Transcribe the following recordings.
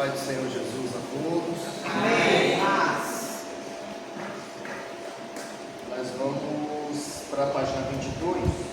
Pai do Senhor Jesus a todos. Amém. Nós vamos para a página 22.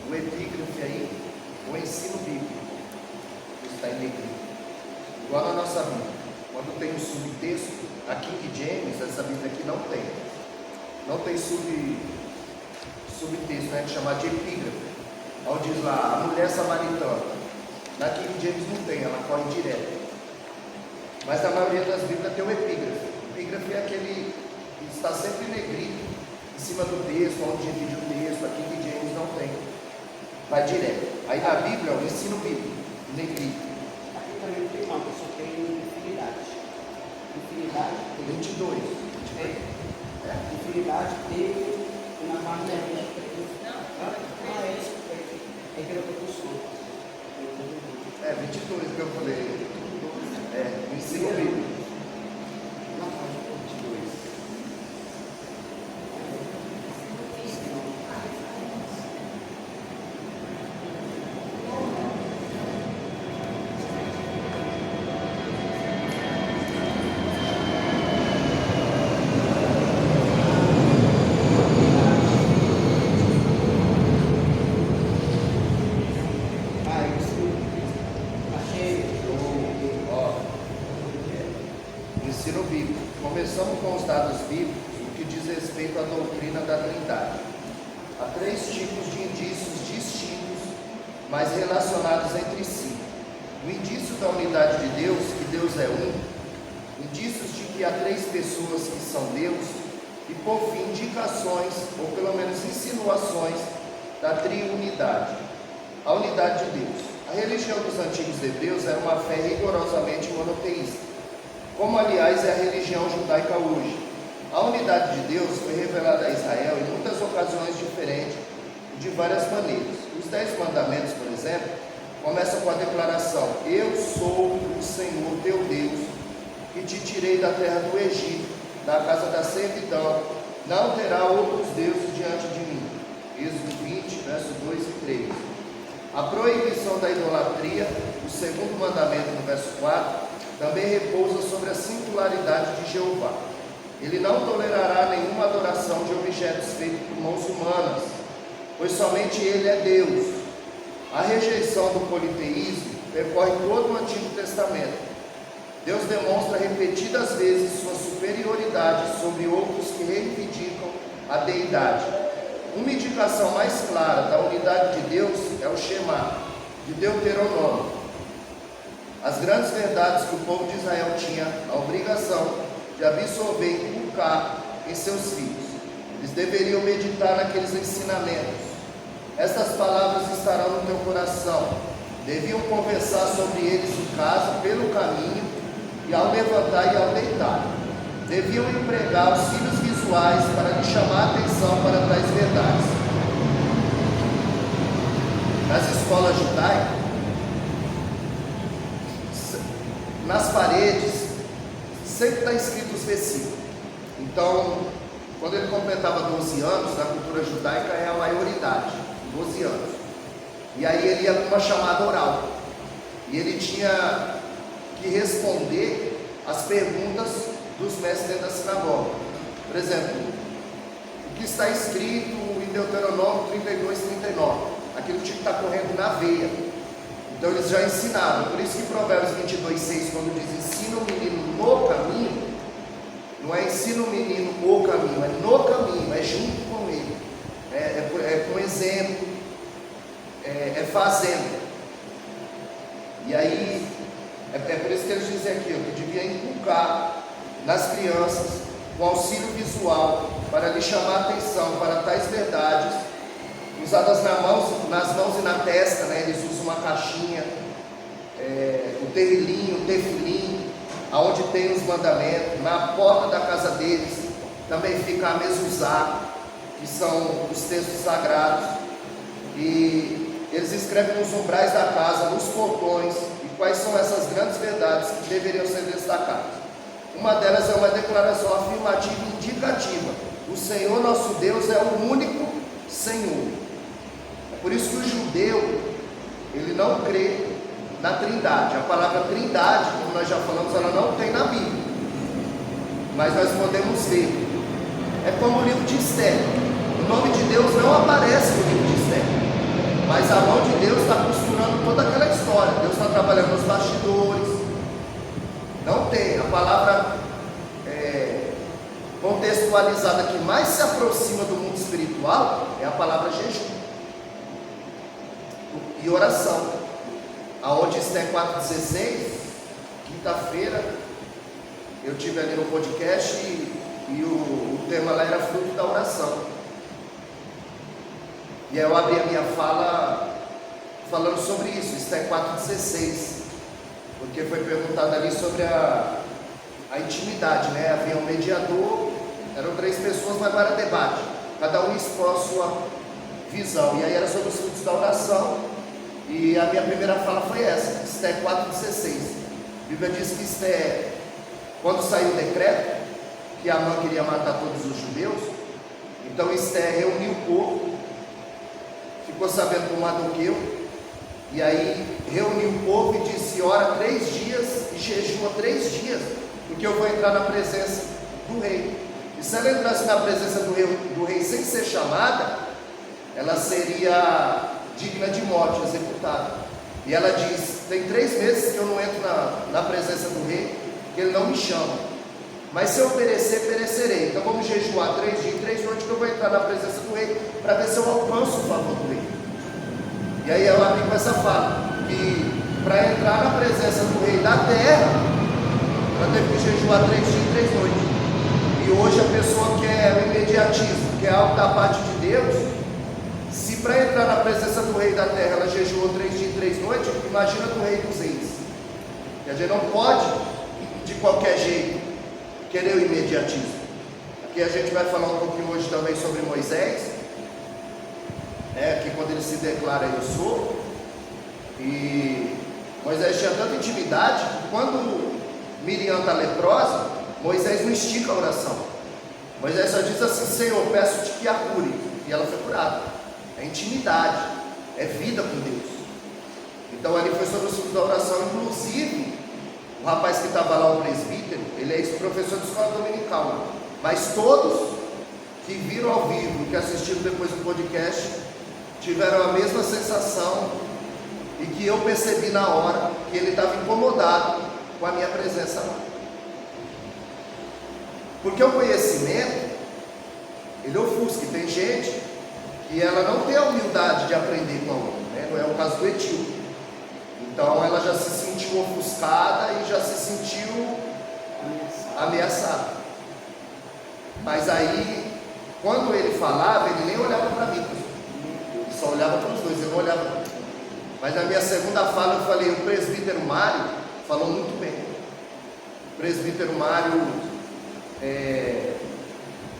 O epígrafe aí, o ensino bíblico, está em negrito. Igual na nossa Bíblia. Quando tem um subtexto, a King James, essa Bíblia aqui não tem. Não tem subtexto, né, que chama de epígrafe. Onde diz lá, a mulher samaritana. Na King James não tem, ela corre direto. Mas na maioria das Bíblias tem o epígrafe. O epígrafe é aquele que está sempre em negrito, em cima do texto, onde divide o texto. A King James não tem. Vai direto. Aí na Bíblia, o ensino bíblico, negrito. Aqui também não tem não, só tem infinidade. Infinidade tem. 22. Infinidade tem na página 23. Não, é isso. É que eu estou. É, 22 que eu falei. É, o ensino bíblico. Na página 22. Ensino bíblico. Começamos com os dados bíblicos, o que diz respeito à doutrina da Trindade. Há 3 tipos de indícios distintos, mas relacionados entre si. O indício da unidade de Deus, que Deus é um. Indícios de que há 3 pessoas que são Deus. E por fim, indicações, ou pelo menos insinuações, da triunidade. A unidade de Deus. A religião dos antigos hebreus era uma fé rigorosamente monoteísta, como aliás é a religião judaica hoje. A unidade de Deus foi revelada a Israel em muitas ocasiões diferentes e de várias maneiras. Os 10 mandamentos, por exemplo, começam com a declaração: eu sou o Senhor teu Deus, que te tirei da terra do Egito, da casa da servidão. Não terá outros deuses diante de mim. Êxodo 20, versos 2 e 3. A proibição da idolatria, o segundo mandamento no verso 4, também repousa sobre a singularidade de Jeová. Ele não tolerará nenhuma adoração de objetos feitos por mãos humanas, pois somente Ele é Deus. A rejeição do politeísmo percorre todo o Antigo Testamento. Deus demonstra repetidas vezes sua superioridade sobre outros que reivindicam a deidade. Uma indicação mais clara da unidade de Deus é o Shema, de Deuteronômio. As grandes verdades que o povo de Israel tinha a obrigação de absorver e inculcar em seus filhos. Eles deveriam meditar naqueles ensinamentos. Estas palavras estarão no teu coração. Deviam conversar sobre eles em casa, pelo caminho, e ao levantar e ao deitar. Deviam empregar auxílios visuais para lhe chamar a atenção para tais verdades. Nas escolas judaicas, nas paredes, sempre está escrito os versículos. Então, quando ele completava 12 anos, na cultura judaica é a maioridade, 12 anos. E aí ele ia para uma chamada oral. E ele tinha que responder as perguntas dos mestres dentro da sinagoga. Por exemplo, o que está escrito em Deuteronômio 32, 39? Aquilo tinha que estar correndo na veia. Então eles já ensinavam. Por isso que Provérbios 22, 6, quando diz ensina o menino no caminho, não é ensina o menino o caminho, é no caminho, é junto com ele, é com exemplo, é fazendo. E aí, é por isso que eles dizem aqui, que devia inculcar nas crianças o auxílio visual para lhe chamar a atenção para tais verdades, usadas nas mãos e na testa, né? Eles usam uma caixinha, o terrilinho, o tefilim, aonde tem os mandamentos. Na porta da casa deles também fica a mezuzá, que são os textos sagrados. E eles escrevem nos umbrais da casa, nos portões, e quais são essas grandes verdades que deveriam ser destacadas. Uma delas é uma declaração afirmativa e indicativa: o Senhor nosso Deus é o único Senhor. É por isso que o judeu, ele não crê na trindade. A palavra trindade, como nós já falamos, ela não tem na Bíblia, mas nós podemos ver. É como o livro de Esther. O nome de Deus não aparece no livro de Esther, mas a mão de Deus está costurando toda aquela história. Deus está trabalhando nos bastidores. Não tem. A palavra contextualizada que mais se aproxima do mundo espiritual é a palavra jejum e oração, aonde Esther 4,16, quinta-feira, eu tive ali no podcast e o tema lá era fruto da oração. E aí eu abri a minha fala falando sobre isso, Esther 4,16, porque foi perguntado ali sobre a intimidade, né? Havia um mediador, eram 3 pessoas, mas não era debate, cada um expôs a sua visão, e aí era sobre os frutos da oração. E a minha primeira fala foi essa, Esther 4,16. A Bíblia diz que Esther, quando saiu o decreto que Amã queria matar todos os judeus, então Esther reuniu o povo, ficou sabendo do Mardoqueu, e aí reuniu o povo e disse: ora 3 dias e jejua 3 dias, porque eu vou entrar na presença do rei. E se ela entrasse na presença do rei sem ser chamada, ela seria digna de morte, executada. E ela diz: tem 3 meses que eu não entro na presença do rei, que ele não me chama, mas se eu perecer, perecerei. Então vamos jejuar 3 dias e 3 noites, que eu vou entrar na presença do rei, para ver se eu alcanço o favor do rei. E aí ela vem com essa fala, que para entrar na presença do rei da terra, ela teve que jejuar 3 dias e 3 noites. E hoje a pessoa quer o imediatismo, quer algo da parte de Deus. Se para entrar na presença do rei da terra ela jejuou 3 dias e 3 noites, imagina do rei dos reis. Que a gente não pode, de qualquer jeito, querer o imediatismo. Aqui a gente vai falar um pouquinho hoje também sobre Moisés, que quando ele se declara eu sou, e Moisés tinha tanta intimidade, que quando Miriam está leprosa, Moisés não estica a oração. Moisés só diz assim: Senhor, peço-te que a cure, e ela foi curada. É intimidade, é vida com Deus. Então ali foi sobre os frutos da oração. Inclusive o rapaz que estava lá, o presbítero, ele é ex-professor de escola dominical, mas todos que viram ao vivo e que assistiram depois do podcast tiveram a mesma sensação, e que eu percebi na hora que ele estava incomodado com a minha presença lá. Porque o conhecimento, ele ofusca. E tem gente que ela não tem a humildade de aprender com a outra, né? Não é o caso do Etíope. Então ela já se sentiu ofuscada e já se sentiu ameaçada. Mas aí, quando ele falava, ele nem olhava para mim, ele só olhava para os dois, ele não olhava para mim. Mas na minha segunda fala eu falei: o presbítero Mário falou muito bem. O presbítero Mário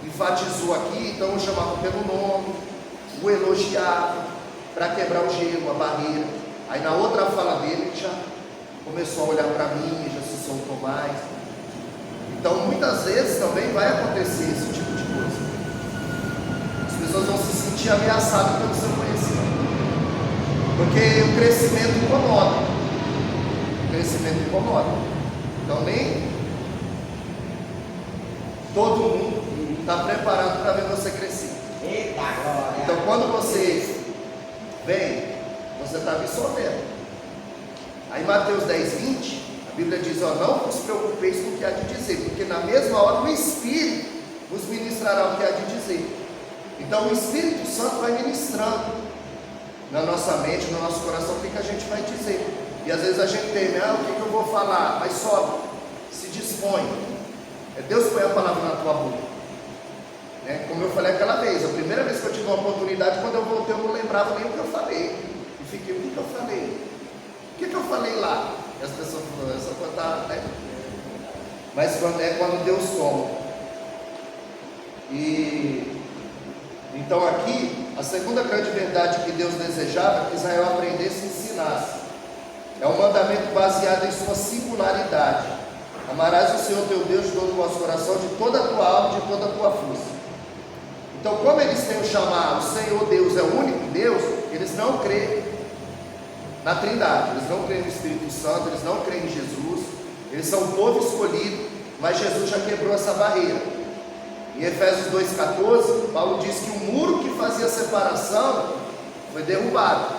enfatizou aqui, então eu chamava pelo nome, o elogiava, para quebrar o gelo, a barreira. Aí na outra fala dele, ele já começou a olhar para mim, já se soltou mais. Então muitas vezes também vai acontecer esse tipo de coisa. As pessoas vão se sentir ameaçadas pelo seu conhecimento, porque o crescimento incomoda. O crescimento incomoda. Então nem todo mundo está preparado para ver você crescer. Eita glória! Então quando você vem, você está absorvendo. Aí Mateus 10:20, a Bíblia diz: ó, não vos preocupeis com o que há de dizer, porque na mesma hora o Espírito vos ministrará o que há de dizer. Então o Espírito Santo vai ministrando na nossa mente, no nosso coração, o que a gente vai dizer. E às vezes a gente teme: o que eu vou falar? Mas sobe, se dispõe. Deus põe a palavra na tua boca. Como eu falei aquela vez, a primeira vez que eu tive uma oportunidade, quando eu voltei eu não lembrava nem o que eu falei. E fiquei: o que eu falei? O que eu falei lá? E as pessoas falaram: essa coisa, né? mas quando Deus toma. E então aqui, a segunda grande verdade que Deus desejava é que Israel aprendesse e ensinasse. É um mandamento baseado em sua singularidade. Amarás o Senhor teu Deus de todo o vosso coração, de toda a tua alma, de toda a tua força. Então, como eles têm o chamado, o Senhor Deus é o único Deus, eles não creem na Trindade, eles não creem no Espírito Santo, eles não creem em Jesus, eles são um povo escolhido, mas Jesus já quebrou essa barreira. Em Efésios 2,14, Paulo diz que o muro que fazia separação foi derrubado.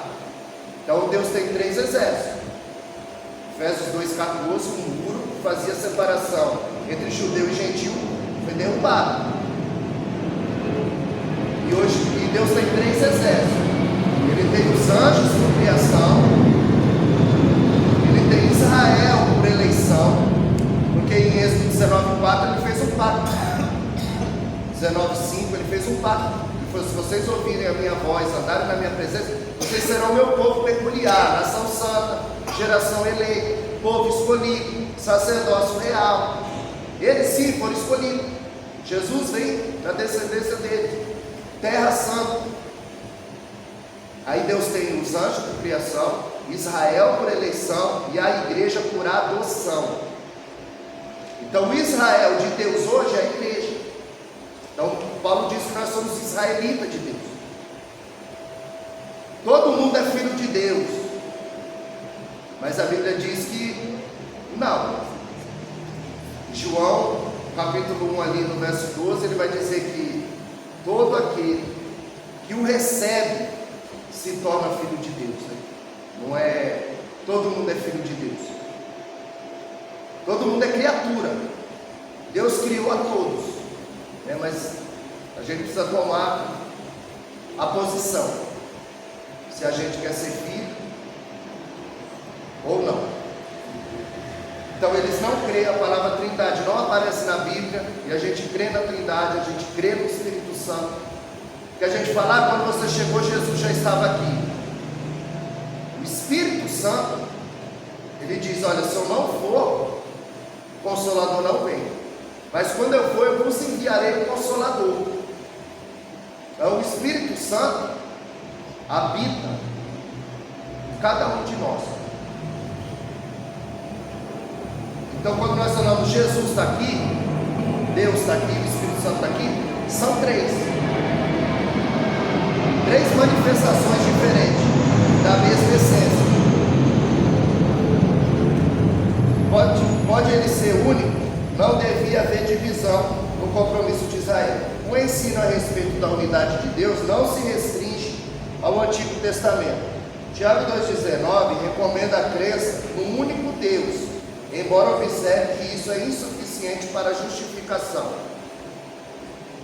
Então Deus tem 3 exércitos. Efésios 2,14, o muro que fazia separação entre judeu e gentil foi derrubado. E hoje Deus tem 3 exércitos. Ele tem os anjos por criação, ele tem Israel por eleição, porque em Êxodo 19,4 ele fez um pacto. 19,5 ele fez um pacto. Ele falou: se vocês ouvirem a minha voz, andarem na minha presença, vocês serão meu povo peculiar, nação santa, geração eleita, povo escolhido, sacerdócio real. Eles sim foram escolhidos. Jesus vem da descendência deles, terra santa. Aí Deus tem os anjos por criação, Israel por eleição e a igreja por adoção. Então o Israel de Deus hoje é a igreja. Então Paulo diz que nós somos israelitas de Deus. Todo mundo é filho de Deus, mas a Bíblia diz que não. João capítulo 1 ali no verso 12, ele vai dizer que todo aquele que o recebe se torna filho de Deus, né? Não é todo mundo é filho de Deus, todo mundo é criatura. Deus criou a todos, né? Mas a gente precisa tomar a posição, se a gente quer ser filho ou não. Então eles não creem, a palavra Trindade não aparece na Bíblia, e a gente crê na Trindade, a gente crê no Espírito Santo. Que a gente fala: quando você chegou, Jesus já estava aqui. O Espírito Santo, ele diz: olha, se eu não for, o Consolador não vem, mas quando eu for, eu vos enviarei o Consolador. Então o Espírito Santo habita em cada um de nós. Então quando nós falamos Jesus está aqui, Deus está aqui, o Espírito Santo está aqui, são 3 manifestações diferentes da mesma essência. Pode ele ser único, não devia haver divisão no compromisso de Israel. O ensino a respeito da unidade de Deus não se restringe ao Antigo Testamento. Tiago 2,19 recomenda a crença no único Deus, embora observe que isso é insuficiente para a justificação.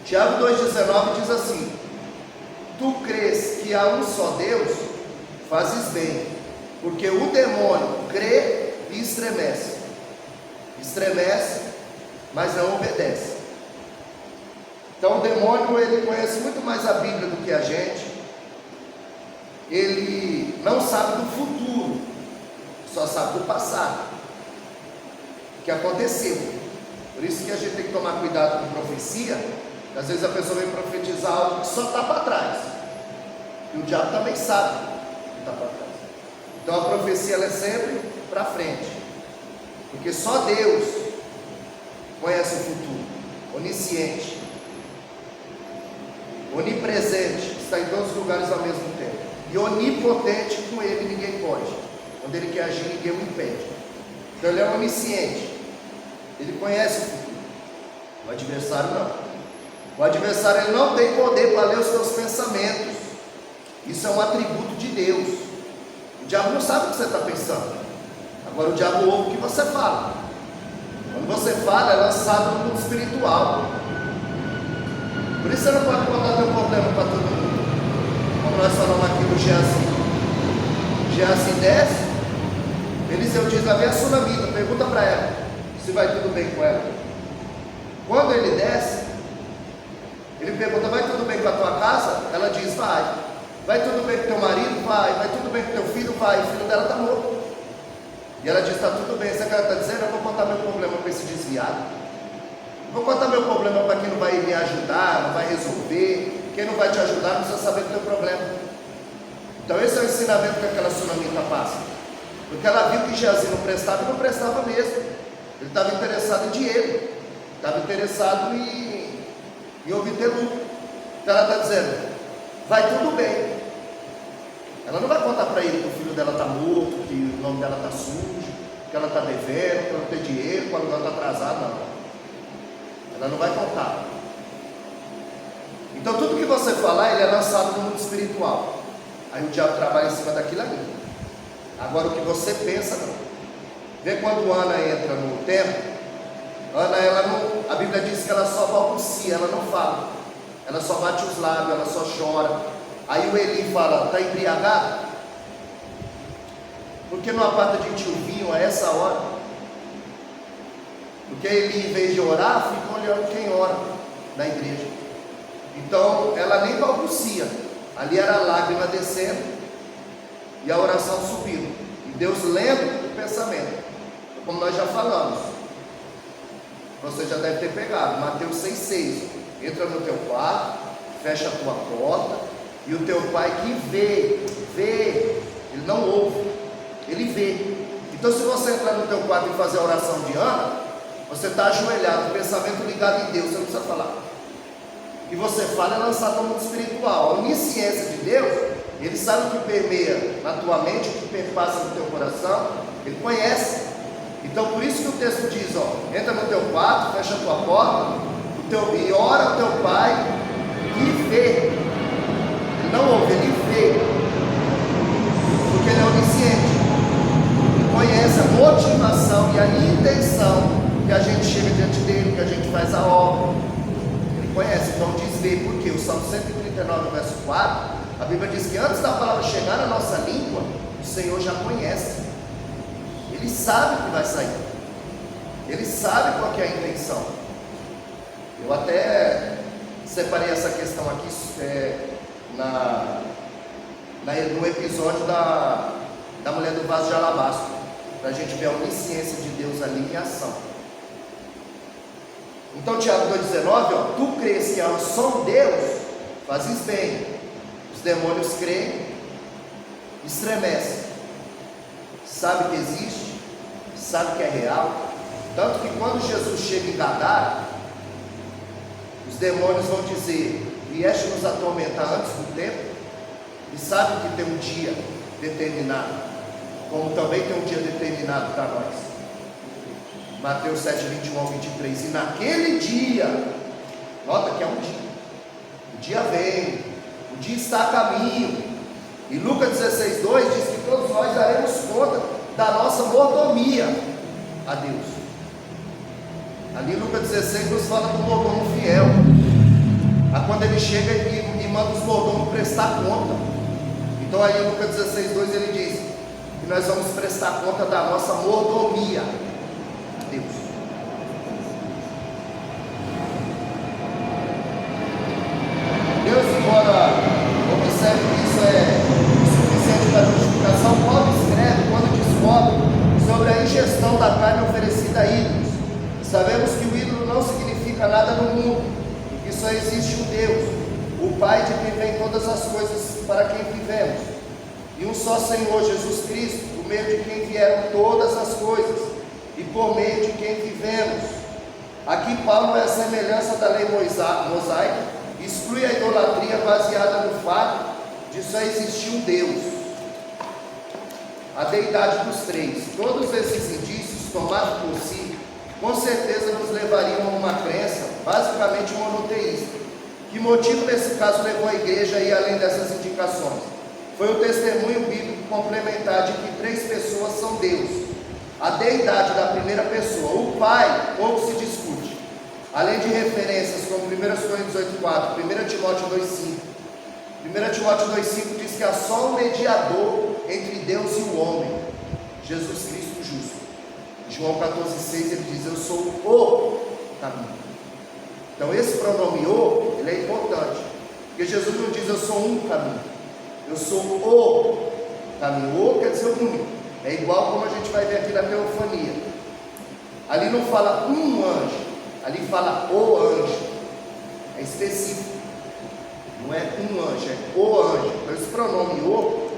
Tiago 2,19 diz assim: tu crês que há um só Deus, fazes bem, porque o demônio crê e estremece, mas não obedece. Então o demônio, ele conhece muito mais a Bíblia do que a gente, ele não sabe do futuro, só sabe do passado, que aconteceu. Por isso que a gente tem que tomar cuidado com profecia. Às vezes a pessoa vem profetizar algo que só está para trás, e o diabo também sabe que está para trás. Então a profecia, ela é sempre para frente, porque só Deus conhece o futuro, onisciente, onipresente, está em todos os lugares ao mesmo tempo, e onipotente. Com ele ninguém pode, quando ele quer agir, ninguém o impede. Então ele é onisciente, ele conhece o futuro. O adversário não. O adversário, ele não tem poder para ler os seus pensamentos. Isso é um atributo de Deus. O diabo não sabe o que você está pensando. Agora o diabo ouve o que você fala. Quando você fala, é lançado no mundo espiritual. Por isso você não pode contar teu problema para todo mundo. Como nós falamos aqui do Geazi. Geazi desce, Eliseu diz: vai ver a sunamita, pergunta para ela se vai tudo bem com ela. Quando ele desce, ele pergunta: vai tudo bem com a tua casa? Ela diz: vai. Vai tudo bem com teu marido? Vai. Vai tudo bem com teu filho? Vai. O filho dela está morto. E ela diz: está tudo bem, você está dizendo, eu vou contar meu problema para esse desviado. Vou contar meu problema para quem não vai me ajudar, não vai resolver. Quem não vai te ajudar não precisa saber do teu problema. Então esse é o ensinamento que aquela sunamita passa. Porque ela viu que Geazi não prestava e não prestava mesmo. Ele estava interessado em dinheiro, estava interessado em obter lucro. Então ela está dizendo: vai tudo bem. Ela não vai contar para ele que o filho dela está morto, que o nome dela está sujo, que ela está devendo, que ela não tem dinheiro, que ela está atrasada, não. Ela não vai contar. Então tudo que você falar, ele é lançado no mundo espiritual. Aí o diabo trabalha em cima daquilo ali. Agora o que você pensa, não. Vê quando Ana entra no templo. Ana, ela não, a Bíblia diz que ela só balbucia, ela não fala. Ela só bate os lábios, ela só chora. Aí o Eli fala: está embriagado? Por que não aparta de ti o vinho a essa hora? Porque Eli, em vez de orar, fica olhando quem ora na igreja. Então ela nem balbucia. Ali era a lágrima descendo e a oração subindo. E Deus lendo o pensamento. Como nós já falamos. Você já deve ter pegado Mateus 6,6. Entra no teu quarto, fecha a tua porta. E o teu pai que vê, ele não ouve, ele vê. Então se você entrar no teu quarto e fazer a oração de Ana, você está ajoelhado, o pensamento ligado em Deus, você não precisa falar. E você fala, é lançado no mundo espiritual. A onisciência de Deus, ele sabe o que permeia na tua mente, o que perpassa no teu coração, ele conhece. Então por isso que o texto diz, ó, entra no teu quarto, fecha a tua porta, e ora ao teu pai que vê. Não ouve, ele vê, porque ele é onisciente, ele conhece a motivação e a intenção que a gente chega diante dele, que a gente faz a obra, ele conhece. Então diz ver, porque o Salmo 139, verso 4, a Bíblia diz que antes da palavra chegar na nossa língua, o Senhor já conhece, ele sabe o que vai sair, ele sabe qual que é a intenção. Eu até separei essa questão aqui, no episódio da mulher do vaso de alabastro, para a gente ver a onisciência de Deus ali em ação. Então Tiago 2,19, ó, tu crês que há um só Deus, fazes bem. Os demônios creem, estremecem, sabe que existe, sabe que é real. Tanto que quando Jesus chega em Gadara, os demônios vão dizer: vieste nos atormentar antes do tempo? E sabe que tem um dia determinado, como também tem um dia determinado para nós. Mateus 7, 21 ao 23. E naquele dia, nota que é um dia, o dia vem, o dia está a caminho. E Lucas 16, 2 diz que todos nós daremos conta da nossa mordomia a Deus. Ali em Lucas 16 nos fala do mordomo fiel, quando ele chega e manda os mordomos prestar conta. Então aí em Lucas 16, 2 ele diz que nós vamos prestar conta da nossa mordomia a Deus. Deus, embora observe que isso é suficiente para a justificação, Paulo escreve quando descobre sobre a ingestão da carne oferecida a ídolos. Sabemos que o ídolo não significa nada no mundo, que só existe um Deus, o Pai de quem vem todas as coisas, para quem vivemos, e um só Senhor Jesus Cristo, por meio de quem vieram todas as coisas, e por meio de quem vivemos. Aqui Paulo é a semelhança da lei mosaica, exclui a idolatria baseada no fato de só existir um Deus, a deidade dos três. Todos esses indícios, tomados por si, com certeza nos levariam a uma crença basicamente monoteísta. Que motivo nesse caso levou a igreja a ir além dessas indicações? Foi o testemunho bíblico complementar de que três pessoas são Deus, a deidade da primeira pessoa, o Pai, pouco se discute, além de referências como 1 Coríntios 8,4, 1 Timóteo 2,5. 1 Timóteo 2,5 diz que há só um mediador entre Deus e o homem, Jesus Cristo justo. João 14,6 ele diz: eu sou o caminho. Então esse pronome o, ele é importante, porque Jesus não diz eu sou um caminho, eu sou o caminho. O quer dizer o único, É igual como a gente vai ver aqui na teofania. Ali não fala um anjo, ali fala o anjo. É específico. Não é um anjo, é o anjo. Então esse pronome o,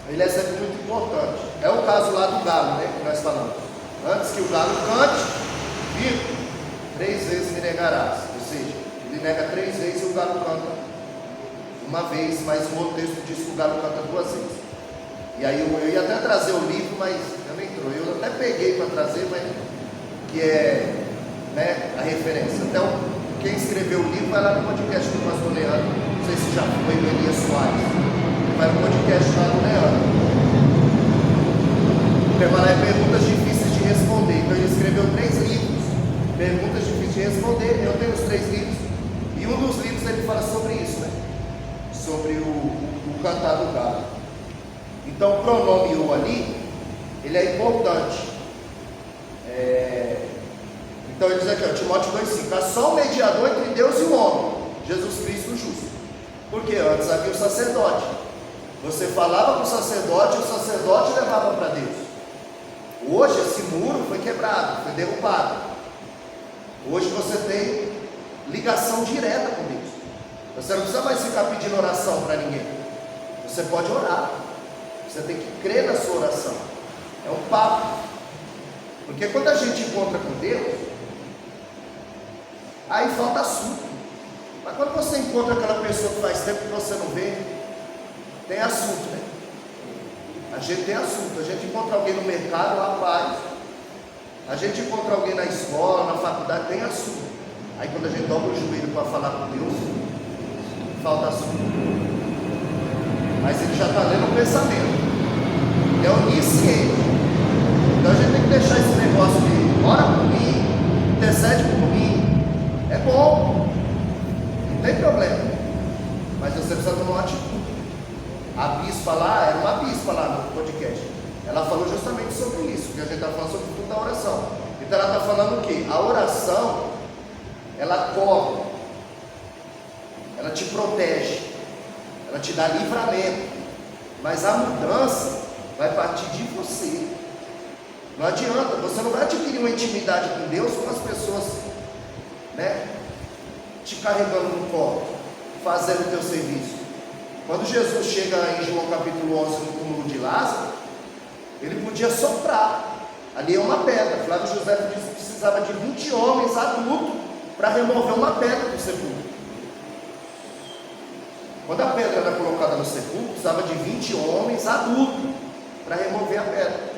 ele é sempre muito importante. É o caso lá do galo, né, que nós falamos. Antes que o galo cante, vivo, 3 vezes me negarás. Ou seja, ele nega 3 vezes e o galo canta uma vez, mas o outro texto diz que o galo canta 2 vezes. E aí eu ia até trazer o livro, mas não entrou. Eu até peguei para trazer, mas que é, né, a referência. Então, quem escreveu o livro vai lá no podcast do pastor Leandro. Não sei se já foi o Elias Soares. Vai no podcast lá do Leandro. O tema lá é perguntas difíceis de responder. Então ele escreveu 3 livros, perguntas difíceis de responder. Eu tenho os 3 livros. E um dos livros ele fala sobre isso, né? Sobre o cantar do galo. Então o pronome o ali, ele é importante. Então ele diz aqui, ó, Timóteo 2,5: há só um mediador entre Deus e o homem, Jesus Cristo o justo. Porque antes havia o sacerdote. Você falava com o sacerdote levava para Deus. Hoje esse muro foi quebrado, foi derrubado. Hoje você tem ligação direta com Deus. Você não precisa mais ficar pedindo oração para ninguém. Você pode orar. Você tem que crer na sua oração. É um papo. Porque quando a gente encontra com Deus, aí falta assunto. Mas quando você encontra aquela pessoa que faz tempo que você não vê, tem assunto, né? A gente tem assunto. A gente encontra alguém no mercado, rapaz. A gente encontra alguém na escola, na faculdade, tem assunto. Aí quando a gente dobra o joelho para falar com Deus, falta assunto. Mas ele já está lendo o pensamento. É onisciente. Então a gente tem que deixar esse negócio de ora por mim, intercede por mim. É bom, não tem problema. Mas você precisa tomar uma atitude. A bispa lá, era uma bispa lá no podcast. Ela falou justamente sobre isso, que a gente está falando sobre o culto da oração. Então ela está falando o quê? A oração, ela cobre, ela te protege, ela te dá livramento. Mas a mudança vai partir de você. Não adianta, você não vai adquirir uma intimidade com Deus com as pessoas, né, te carregando no colo, fazendo o teu serviço. Quando Jesus chega em João capítulo 11 no túmulo de Lázaro, ele podia soprar, ali é uma pedra. Flávio José disse que precisava de 20 homens adultos para remover uma pedra do sepulcro. Quando a pedra era colocada no sepulcro, precisava de 20 homens adultos para remover a pedra.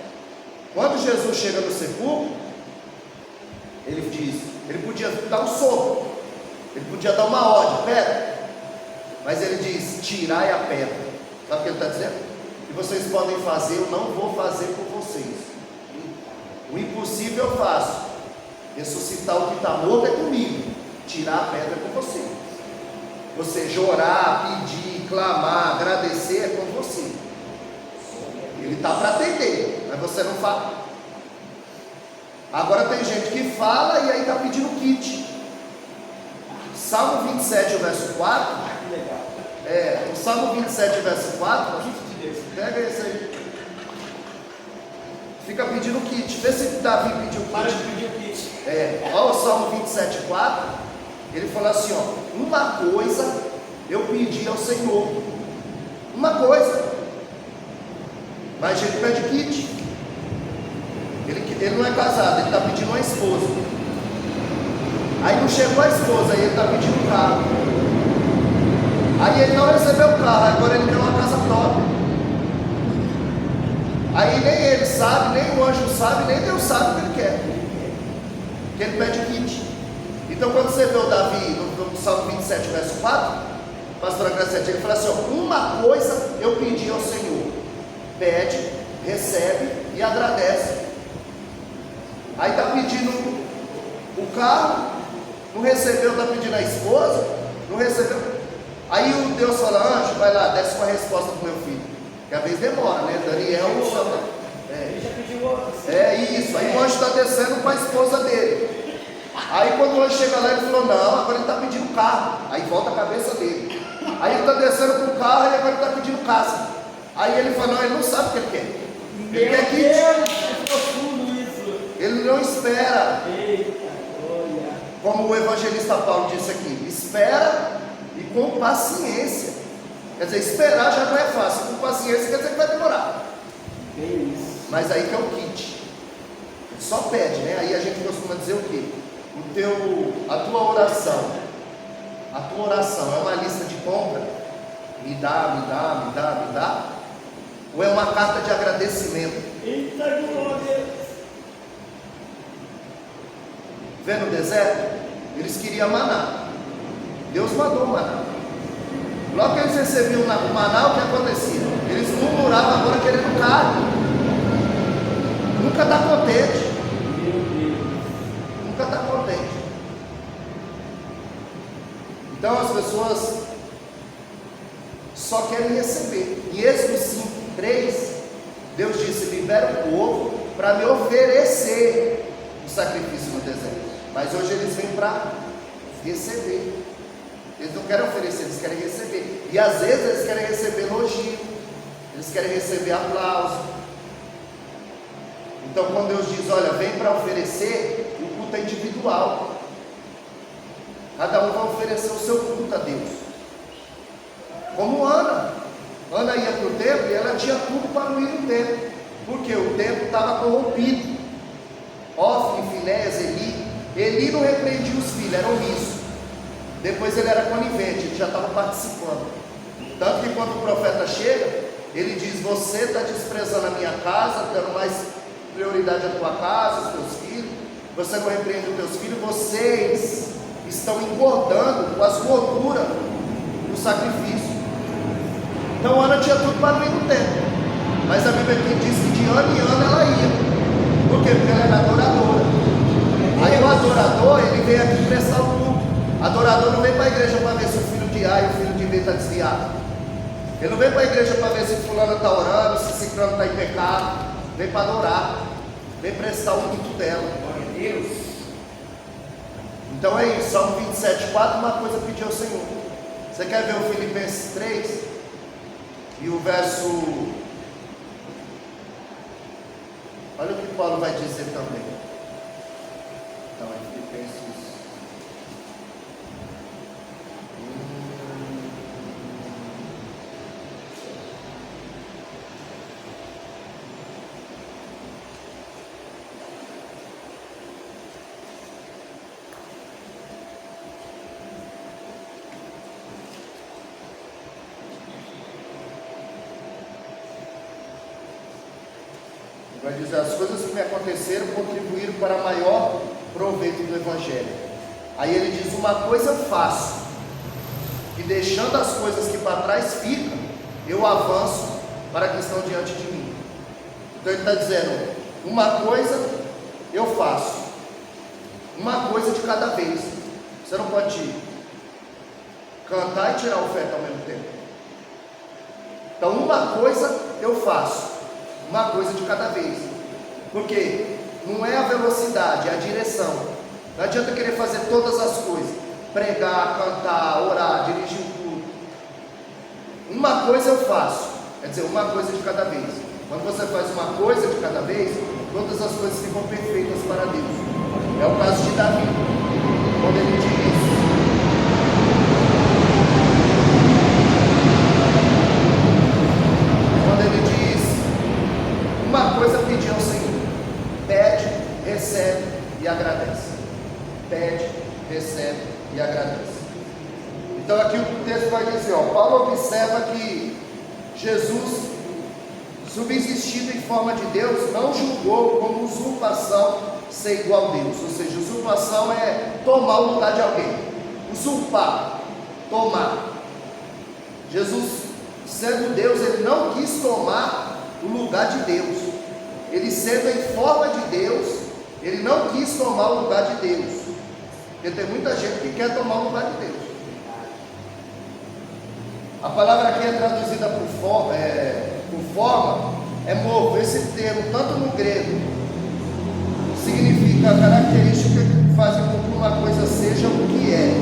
Quando Jesus chega no sepulcro, ele diz, ele podia dar um sopro, ele podia dar uma ordem, pedra, mas ele diz, tirai a pedra. Sabe o que ele está dizendo? Que vocês podem fazer, eu não vou fazer por vocês. O impossível eu faço, ressuscitar o que está morto é comigo, tirar a pedra é com você. Você chorar, pedir, clamar, agradecer é com você. Ele está para atender, mas você não fala. Agora tem gente que fala e aí está pedindo kit. Salmo 27, o verso 4. O Salmo 27, verso 4. Pega esse aí. Fica pedindo kit. Vê se Davi pediu kit. Para de pedir kit. Olha o Salmo 27, 4. Ele falou assim, ó, uma coisa eu pedi ao Senhor. Uma coisa. Mas ele pede kit. Ele não é casado, ele está pedindo uma esposa. Aí não chegou a esposa, aí ele está pedindo um carro. Aí ele não recebeu o carro, agora ele quer uma casa própria. Aí nem ele sabe, nem o anjo sabe, nem Deus sabe o que ele quer. Porque ele pede kit. Então quando você vê o Davi no Salmo 27, verso 4, pastora Graciete, ele fala assim, ó, uma coisa eu pedi ao Senhor. Pede, recebe e agradece. Aí está pedindo o carro, não recebeu, está pedindo a esposa, não recebeu. Aí o Deus fala, anjo, vai lá, desce com a resposta para o meu filho. Que às vezes demora, né? Daniel chama. Ele já pediu outro. É isso, aí o anjo está descendo com a esposa dele. Aí quando o anjo chega lá, ele falou, não, agora ele está pedindo carro. Aí volta a cabeça dele. Aí ele está descendo com o carro e agora ele está pedindo casa. Aí ele fala, não, ele não sabe o que ele quer. Ele quer que ele não espera. Como o evangelista Paulo disse aqui, espera e com paciência. Quer dizer, esperar já não é fácil, com paciência quer dizer que vai demorar. Mas aí que é o kit. Só pede, né? Aí a gente costuma dizer o quê? A tua oração é uma lista de compra? Me dá, me dá, me dá, me dá? Ou é uma carta de agradecimento? Eita glória! Vê no deserto? Eles queriam maná. Deus mandou maná. Logo que eles recebiam o maná, o que acontecia? Eles murmuravam agora querendo carne. Nunca está contente. Nunca está contente. Então as pessoas só querem receber. Em Êxodo 5:3, Deus disse: libera o povo para me oferecer o sacrifício no deserto. Mas hoje eles vêm para receber. Eles não querem oferecer, eles querem receber. E às vezes eles querem receber elogio, eles querem receber aplauso. Então quando Deus diz, olha, vem para oferecer, o culto é individual. Cada um vai oferecer o seu culto a Deus. Como Ana ia para o templo e ela tinha tudo para não ir no templo. Porque o templo estava corrompido. Ofni, Finéias, Eli não repreendia os filhos, era omisso. Depois ele era conivente, ele já estava participando. Tanto que quando o profeta chega, ele diz, você está desprezando a minha casa, dando mais prioridade à tua casa, os teus filhos, você não repreende os teus filhos, vocês estão engordando com as gorduras do sacrifício. Então Ana tinha tudo para não ir no templo, mas a Bíblia aqui diz que de ano em ano ela ia. Por quê? Porque ela era adoradora. Aí o adorador, ele vem aqui prestar o culto. Adorador não vem para a igreja para ver se o filho de A e o filho de B está desviado. Ele não vem para a igreja para ver se fulano está orando, se ciclano está em pecado. Vem para adorar, vem prestar o culto dela. Glória a Deus. Então é isso, Salmo 27:4, uma coisa pediu ao Senhor. Você quer ver o Filipenses 3? E o verso... Olha o que Paulo vai dizer também. Então é Filipenses... Vai dizer, as coisas que me aconteceram contribuíram para maior proveito do Evangelho. Aí ele diz, uma coisa faço, que deixando as coisas que para trás ficam, eu avanço para que estão diante de mim. Então ele está dizendo, uma coisa eu faço, uma coisa de cada vez. Você não pode cantar e tirar a oferta ao mesmo tempo. Então uma coisa eu faço, uma coisa de cada vez. Porque não é a velocidade, é a direção. Não adianta querer fazer todas as coisas, pregar, cantar, orar, dirigir o culto. Uma coisa eu faço, quer dizer, uma coisa de cada vez. Quando você faz uma coisa de cada vez, todas as coisas ficam perfeitas para Deus. É o caso de Davi, quando ele diz, uma coisa pedir ao Senhor, pede, recebe e agradece. Pede, recebe e agradece. Então aqui o texto vai dizer, Paulo observa que Jesus, subsistindo em forma de Deus, não julgou como usurpação ser igual a Deus. Ou seja, usurpação é tomar o lugar de alguém. Usurpar, tomar. Jesus, sendo Deus, ele não quis tomar o lugar de Deus. Ele sendo em forma de Deus, ele não quis tomar o lugar de Deus. Porque tem muita gente que quer tomar o lugar de Deus. A palavra aqui é traduzida por forma, é movo. Esse termo, tanto no grego, significa característica que fazem com que uma coisa seja o que é.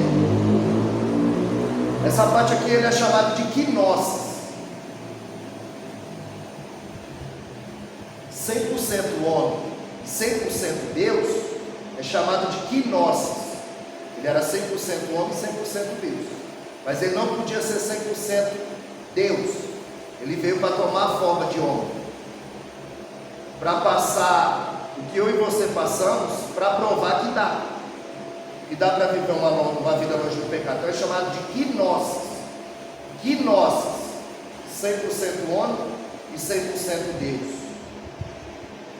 Essa parte aqui ele é chamado de kenosis. 100% homem, 100% Deus, é chamado de quinosis. Ele era 100% homem e 100% Deus. Mas ele não podia ser 100% Deus. Ele veio para tomar a forma de homem, para passar o que eu e você passamos, para provar que dá para viver uma vida longe do pecado. Então é chamado de quinosis. Quinosis, 100% homem e 100% Deus.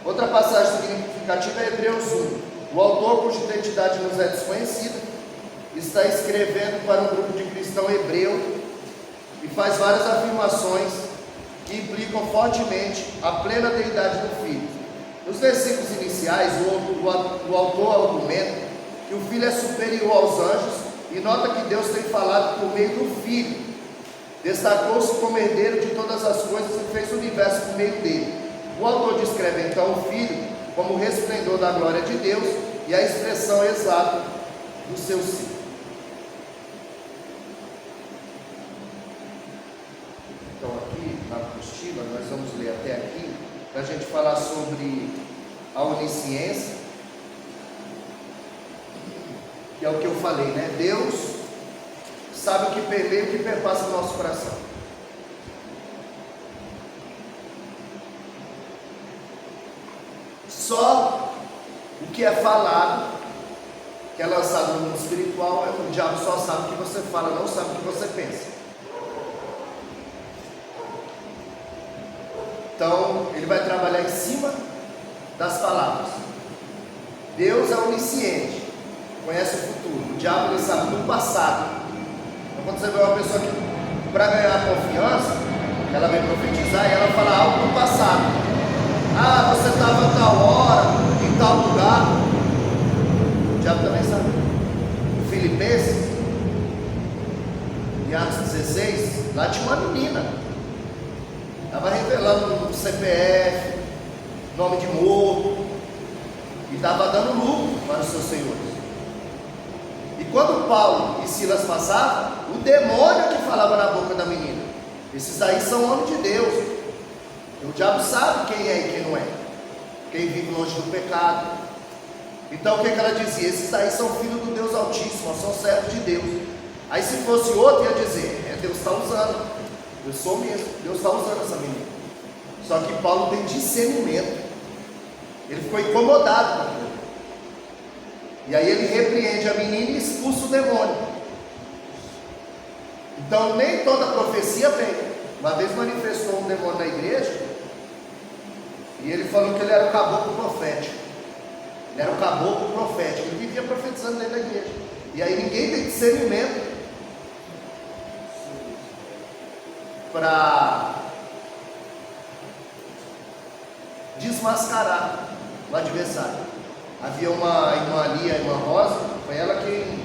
Outra passagem significativa é Hebreus 1. O autor, cuja identidade nos é desconhecida, está escrevendo para um grupo de cristão hebreu e faz várias afirmações que implicam fortemente a plena deidade do Filho. Nos versículos iniciais, o autor argumenta que o Filho é superior aos anjos e nota que Deus tem falado por meio do Filho. Destacou-se como herdeiro de todas as coisas e fez o universo por meio dele. O autor descreve então o Filho como o resplendor da glória de Deus e a expressão exata do seu ser. Então aqui na apostila nós vamos ler até aqui para a gente falar sobre a onisciência, que é o que eu falei, né? Deus sabe o que permeia e o que perpassa o nosso coração. Só o que é falado, que é lançado no mundo espiritual, o diabo só sabe o que você fala, não sabe o que você pensa. Então, ele vai trabalhar em cima das palavras. Deus é onisciente, conhece o futuro. O diabo, ele sabe do passado. Então, quando você vê uma pessoa que, para ganhar confiança, ela vem profetizar e ela fala algo do passado. Ah, você estava a tal hora, em tal lugar. O diabo também sabe. Em Filipenses, em Atos 16, lá tinha uma menina. Estava revelando o CPF, nome de morto, e estava dando lucro para os seus senhores. E quando Paulo e Silas passavam, o demônio que falava na boca da menina. Esses aí são homens de Deus. O diabo sabe quem é e quem não é, quem vive longe do pecado. Então o que ela dizia? Esses aí são filhos do Deus Altíssimo, são servos de Deus. Aí se fosse outro ia dizer, Deus está usando, eu sou mesmo, Deus está usando essa menina. Só que Paulo tem discernimento, ele ficou incomodado com aquilo. E aí ele repreende a menina e expulsa o demônio. Então nem toda profecia vem. Uma vez manifestou um demônio na igreja, e ele falou que ele era o caboclo profético. Ele era o caboclo profético, ele vivia profetizando dentro da igreja. E aí ninguém tem discernimento para desmascarar o adversário. Havia uma irmã ali, a irmã Rosa, foi ela quem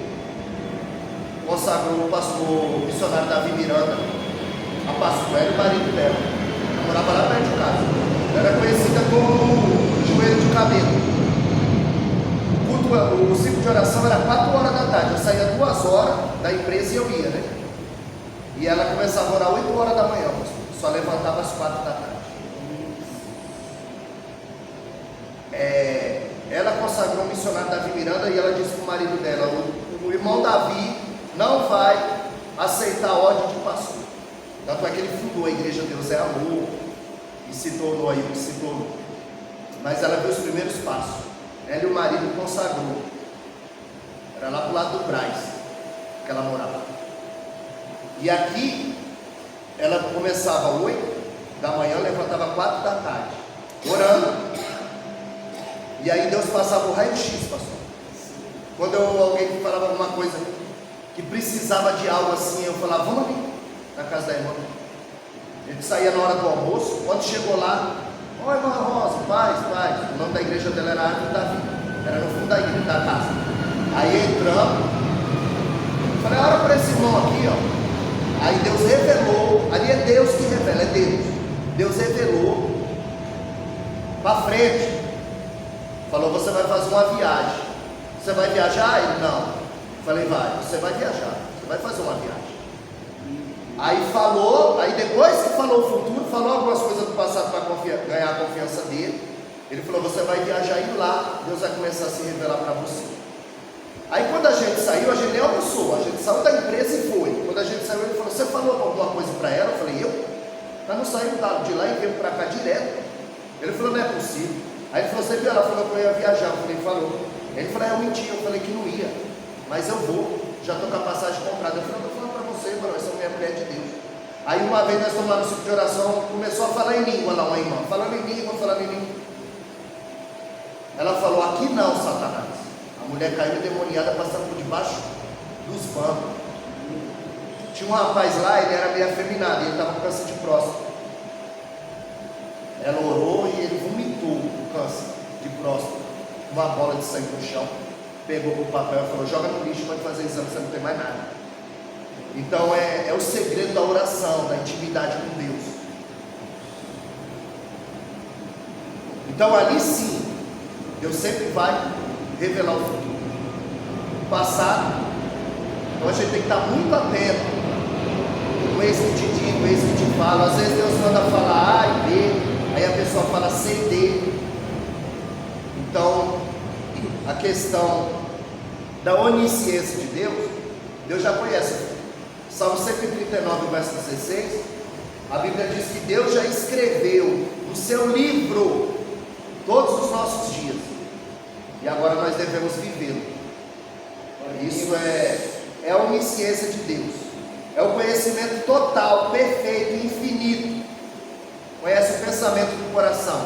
consagrou o pastor missionário Davi Miranda a pastor, era o marido dela. Ela morava lá perto de casa. Ela era conhecida como joelho de camelo. O ciclo de oração era 4 horas da tarde. Eu saía 2 horas da empresa e eu ia, né? E ela começava a orar 8 horas da manhã, só levantava às 4 da tarde. Ela consagrou o missionário Davi Miranda e ela disse para o marido dela: o irmão Davi não vai aceitar a ordem de pastor. Tanto é que ele fundou a igreja Deus é Amor e se tornou aí o que se tornou. Mas ela viu os primeiros passos. Ela e o marido consagrou. Era lá para o lado do Braz que ela morava. E aqui ela começava 8 da manhã, levantava 4 da tarde, orando. E aí Deus passava o raio-x, pastor. Quando alguém falava alguma coisa que precisava de algo assim, eu falava: vamos ali na casa da irmã. Ele saía na hora do almoço. Quando chegou lá: oi, irmã Rosa, paz. O nome da igreja dela era Árvore da Vida, era no fundo da igreja, da casa. Aí entramos, falei: ora para esse irmão aqui, ó. Aí Deus revelou, ali é Deus que revela, é Deus. Deus revelou para frente, falou: você vai fazer uma viagem. Você vai viajar? Ele: não. Falei: vai, você vai viajar, você vai fazer uma viagem. Aí falou, aí depois que falou o futuro, falou algumas coisas do passado ganhar a confiança dele. Ele falou, você vai viajar e lá Deus vai começar a se revelar para você. Aí quando a gente saiu, a gente nem almoçou, a gente saiu da empresa e foi. Quando a gente saiu, ele falou, você falou alguma coisa para ela? Eu falei, eu? Nós não saímos de lá e viemos para cá direto. Ele falou, não é possível. Aí ele falou, você viu? Ela falou que eu ia viajar. Eu falei, falou. Ele falou, eu menti, eu falei que não ia, mas eu vou, já estou com a passagem comprada. Eu falei, eu estou falando para você, mano, essa mulher é mulher de Deus. Aí uma vez nós tomamos um ciclo de oração, começou a falar em língua lá, uma irmã, falando em língua. Ela falou, aqui não, Satanás. A mulher caiu endemoniada, passando por debaixo dos bancos. Tinha um rapaz lá, ele era meio afeminado, ele estava com câncer de próstata. Ela orou e ele vomitou o câncer de próstata, uma bola de sangue no chão, pegou o papel e falou, joga no lixo, pode fazer exame, você não tem mais nada. Então é o segredo da oração, da intimidade com Deus. Então ali sim, Deus sempre vai revelar o futuro. O passado, então a gente tem que estar muito atento com esse que te digo, esse que te falo. Às vezes Deus manda falar A e B, aí a pessoa fala C e D. Então a questão da onisciência de Deus, Deus já conhece. Salmo 139, verso 16, a Bíblia diz que Deus já escreveu no seu livro todos os nossos dias, e agora nós devemos vivê-lo. Isso é a onisciência de Deus, é o conhecimento total, perfeito, infinito. Conhece o pensamento do coração.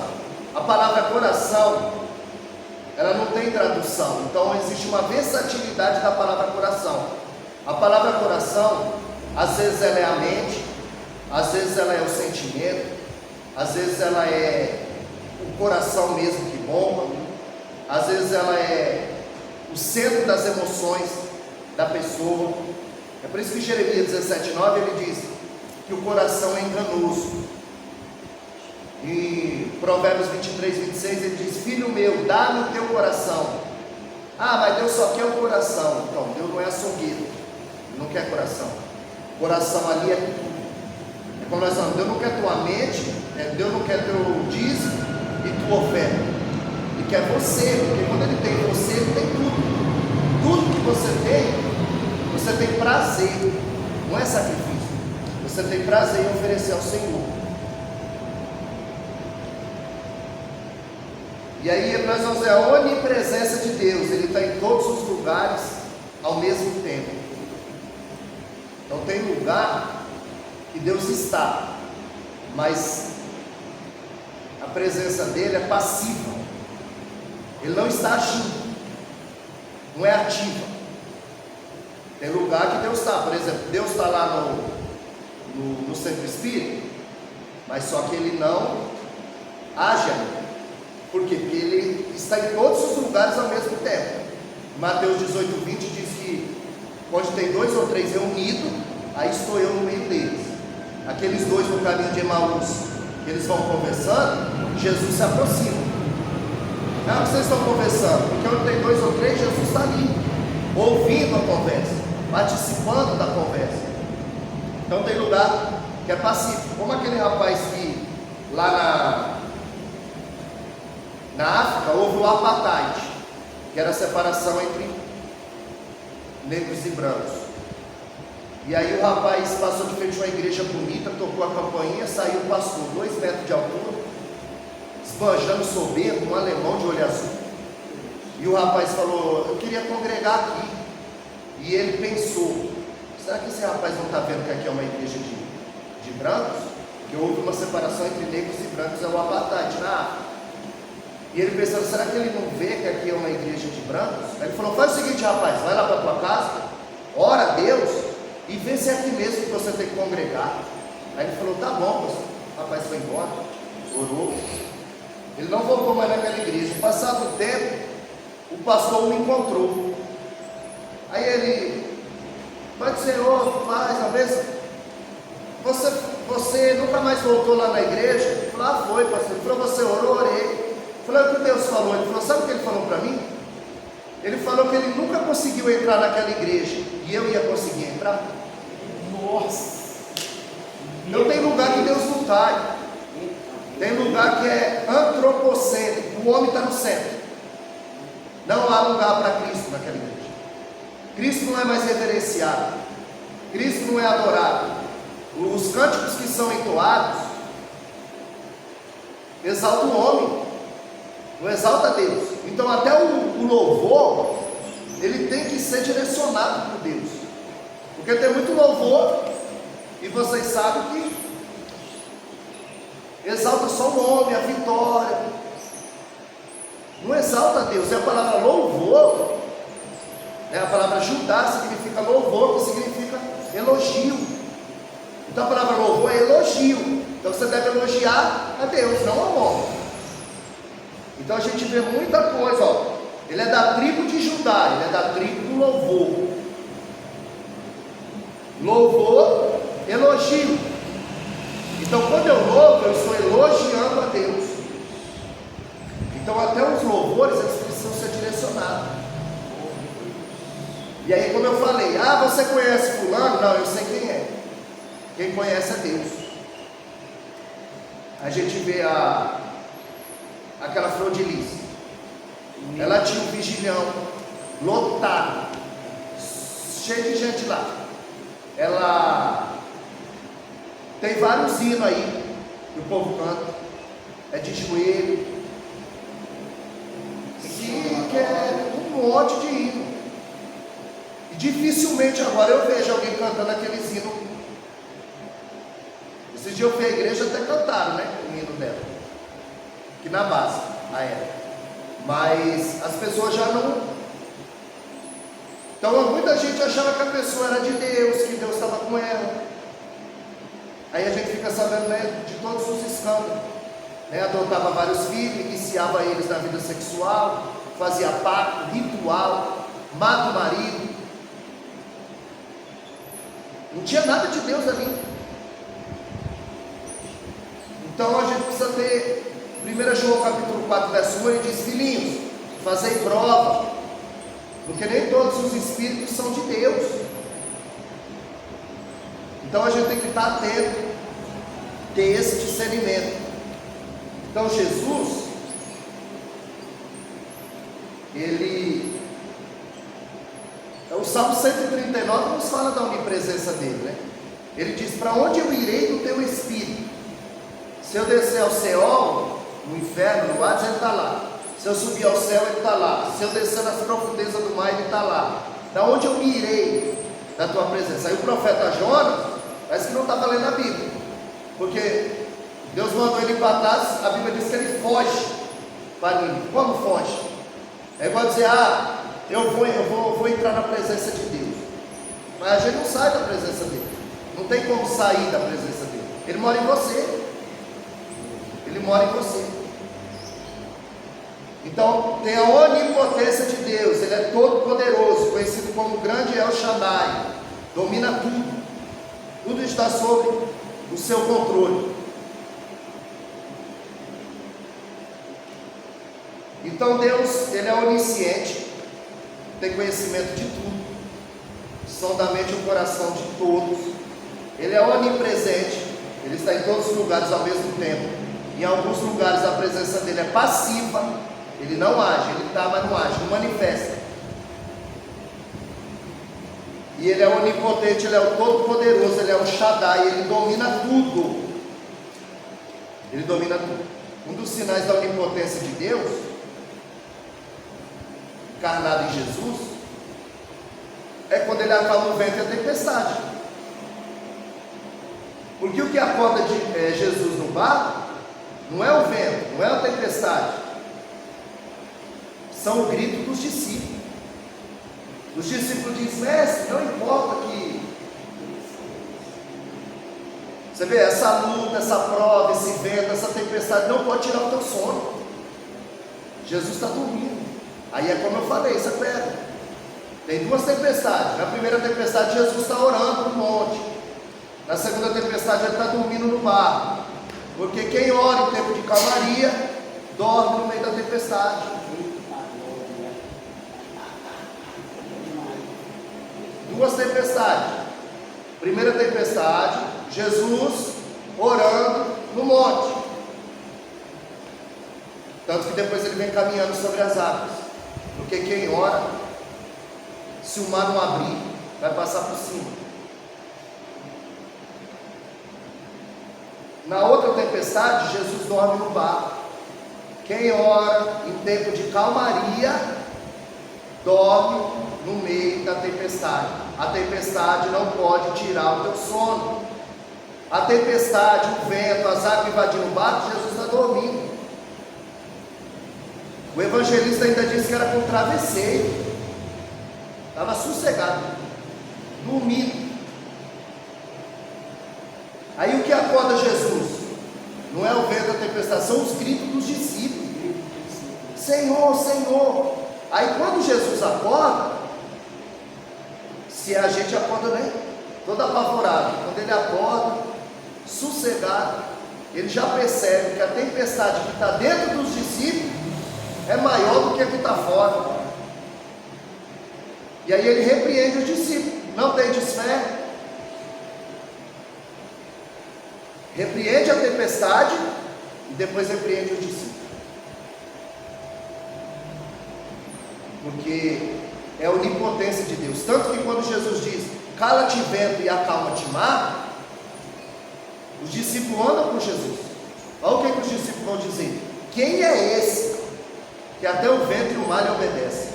A palavra coração, ela não tem tradução, então existe uma versatilidade da palavra coração. A palavra coração, às vezes ela é a mente, às vezes ela é o sentimento, às vezes ela é o coração mesmo que bomba, às vezes ela é o centro das emoções da pessoa. É por isso que Jeremias 17:9 ele diz que o coração é enganoso. E Provérbios 23:26 ele diz, filho meu, dá no teu coração. Ah, mas Deus só quer o coração. Então, Deus não é açougueiro, Ele não quer coração. Coração ali é tudo. É como nós falamos, Deus não quer tua mente, Deus não quer teu dízimo e tua oferta. Ele quer você, porque quando Ele tem você, Ele tem tudo. Tudo que você tem prazer, não é sacrifício. Você tem prazer em oferecer ao Senhor. E aí nós vamos ver a onipresença de Deus. Ele está em todos os lugares ao mesmo tempo. Então tem lugar que Deus está, mas a presença dele é passiva. Ele não está agindo, não é ativa. Tem lugar que Deus está, por exemplo, Deus está lá no centro espírita, mas só que ele não age ali. Por quê? Porque ele está em todos os lugares ao mesmo tempo. Mateus 18:20 diz que onde tem 2 ou 3 reunidos, aí estou eu no meio deles. Aqueles 2 no caminho de Emaús, eles vão conversando, Jesus se aproxima. Não é que vocês estão conversando, porque onde tem 2 ou 3, Jesus está ali, ouvindo a conversa, participando da conversa. Então tem lugar que é passivo, como aquele rapaz que lá na África houve o apartheid, que era a separação entre negros e brancos. E aí o rapaz passou de frente a uma igreja bonita, tocou a campainha, saiu o pastor, 2 metros de altura, esbanjando soberbo, um alemão de olho azul. E o rapaz falou, eu queria congregar aqui. E ele pensou, será que esse rapaz não está vendo que aqui é uma igreja de brancos? Que houve uma separação entre negros e brancos, é o apartheid na África. E ele pensando, será que ele não vê que aqui é uma igreja de brancos? Aí ele falou, faz o seguinte, rapaz, vai lá para a tua casa, ora a Deus e vê se é aqui mesmo que você tem que congregar. Aí ele falou, tá bom, pastor. O rapaz foi embora, orou. Ele não voltou mais naquela igreja. Passado o tempo, o pastor o encontrou. Aí ele, Pai do Senhor, faz, talvez você nunca mais voltou lá na igreja? Ele falou, ah, foi, pastor. Ele falou, você orou, orei. Falei, o que Deus falou? Ele falou, sabe o que ele falou para mim? Ele falou que ele nunca conseguiu entrar naquela igreja e eu ia conseguir entrar. Nossa! Não tem lugar que Deus não está. Tem lugar que é antropocêntrico, o homem está no centro. Não há lugar para Cristo naquela igreja. Cristo não é mais reverenciado. Cristo não é adorado. Os cânticos que são entoados exaltam o homem, não exalta Deus. Então até o louvor, ele tem que ser direcionado por Deus. Porque tem muito louvor, e vocês sabem que exalta só o homem, a vitória. Não exalta Deus. E a palavra louvor, a palavra Judá significa louvor, que significa elogio. Então a palavra louvor é elogio. Então você deve elogiar a Deus, não ao homem. Então a gente vê muita coisa, ó. Ele é da tribo de Judá, ele é da tribo do louvor. Louvor, elogio. Então quando eu louvo, eu estou elogiando a Deus. Então até os louvores, eles precisam ser direcionados. E aí, como eu falei, você conhece fulano? Não, eu sei quem é. Quem conhece é Deus. A gente vê aquela flor de lis. Ela tinha um vigilhão lotado, cheio de gente lá. Ela tem vários hinos aí que o povo canta. É de joelho. Se quer um monte de hino. E dificilmente agora eu vejo alguém cantando aqueles hinos. Esses dias eu fui à igreja, até cantaram, né? O hino dela. Aqui na base, a era. Mas as pessoas já não. Então muita gente achava que a pessoa era de Deus, que Deus estava com ela. Aí a gente fica sabendo, né, de todos os escândalos. Adotava vários filhos, iniciava eles na vida sexual, fazia pacto, ritual, mata o marido. Não tinha nada de Deus ali. Então a gente precisa ter. 1 João capítulo 4, verso 1, ele diz: filhinhos, fazei prova, porque nem todos os espíritos são de Deus. Então a gente tem que estar atento, ter esse discernimento. Então Jesus, o Salmo 139 nos fala da onipresença dele, né? Ele diz: para onde eu irei do teu espírito? Se eu descer ao Seol, no inferno, no Hades, ele está lá. Se eu subir ao céu, ele está lá. Se eu descer nas profundezas do mar, ele está lá. Da onde eu me irei da tua presença? Aí o profeta Jonas, parece que não estava lendo a Bíblia, porque Deus mandou ele para trás. A Bíblia diz que ele foge para Nínive. Como foge? É igual dizer: eu vou entrar na presença de Deus. Mas a gente não sai da presença dele. Não tem como sair da presença dele. Ele mora em você. Ele mora em você. Então tem a onipotência de Deus. Ele é todo poderoso, conhecido como grande El Shaddai. Domina tudo. Tudo está sob o seu controle. Então Deus, ele é onisciente, tem conhecimento de tudo, sonda a mente e o coração de todos. Ele é onipresente, ele está em todos os lugares ao mesmo tempo. Em alguns lugares a presença dele é passiva, ele não age, ele está, mas não age, não manifesta. E ele é onipotente, ele é o todo-poderoso, ele é o Shaddai, ele domina tudo. Ele domina tudo. Um dos sinais da onipotência de Deus, encarnado em Jesus, é quando ele acalma o vento e a tempestade. Porque o que acorda Jesus no barco não é o vento, não é a tempestade, são o grito dos discípulos. Os discípulos dizem: mestre, não importa que você vê essa luta, essa prova, esse vento, essa tempestade, não pode tirar o teu sono. Jesus está dormindo. Aí é como eu falei, você pega. Tem duas tempestades. Na primeira tempestade, Jesus está orando no monte. Na segunda tempestade, ele está dormindo no barco. Porque quem ora em tempo de calmaria, dorme no meio da tempestade. Duas tempestades. Primeira tempestade, Jesus orando no monte. Tanto que depois ele vem caminhando sobre as águas. Porque quem ora, se o mar não abrir, vai passar por cima. Na outra tempestade, Jesus dorme no barco. Quem ora em tempo de calmaria, dorme no meio da tempestade. A tempestade não pode tirar o teu sono. A tempestade, o vento, as águas invadindo o barco, Jesus está dormindo. O evangelista ainda disse que era com travesseiro. Estava sossegado, dormindo. Aí o que acorda Jesus? Não é o vento da tempestade, são os gritos dos discípulos. Senhor, Senhor. Aí quando Jesus acorda, se a gente acorda, né, todo apavorado, quando ele acorda, sossegado, ele já percebe que a tempestade que está dentro dos discípulos é maior do que a que está fora. E aí ele repreende os discípulos. Não tendes fé? Repreende a tempestade e depois repreende os discípulos. Porque é a onipotência de Deus. Tanto que quando Jesus diz, cala-te vento e acalma-te mar, os discípulos andam com Jesus. Olha o que os discípulos vão dizer. Quem é esse que até o vento e o mar lhe obedecem?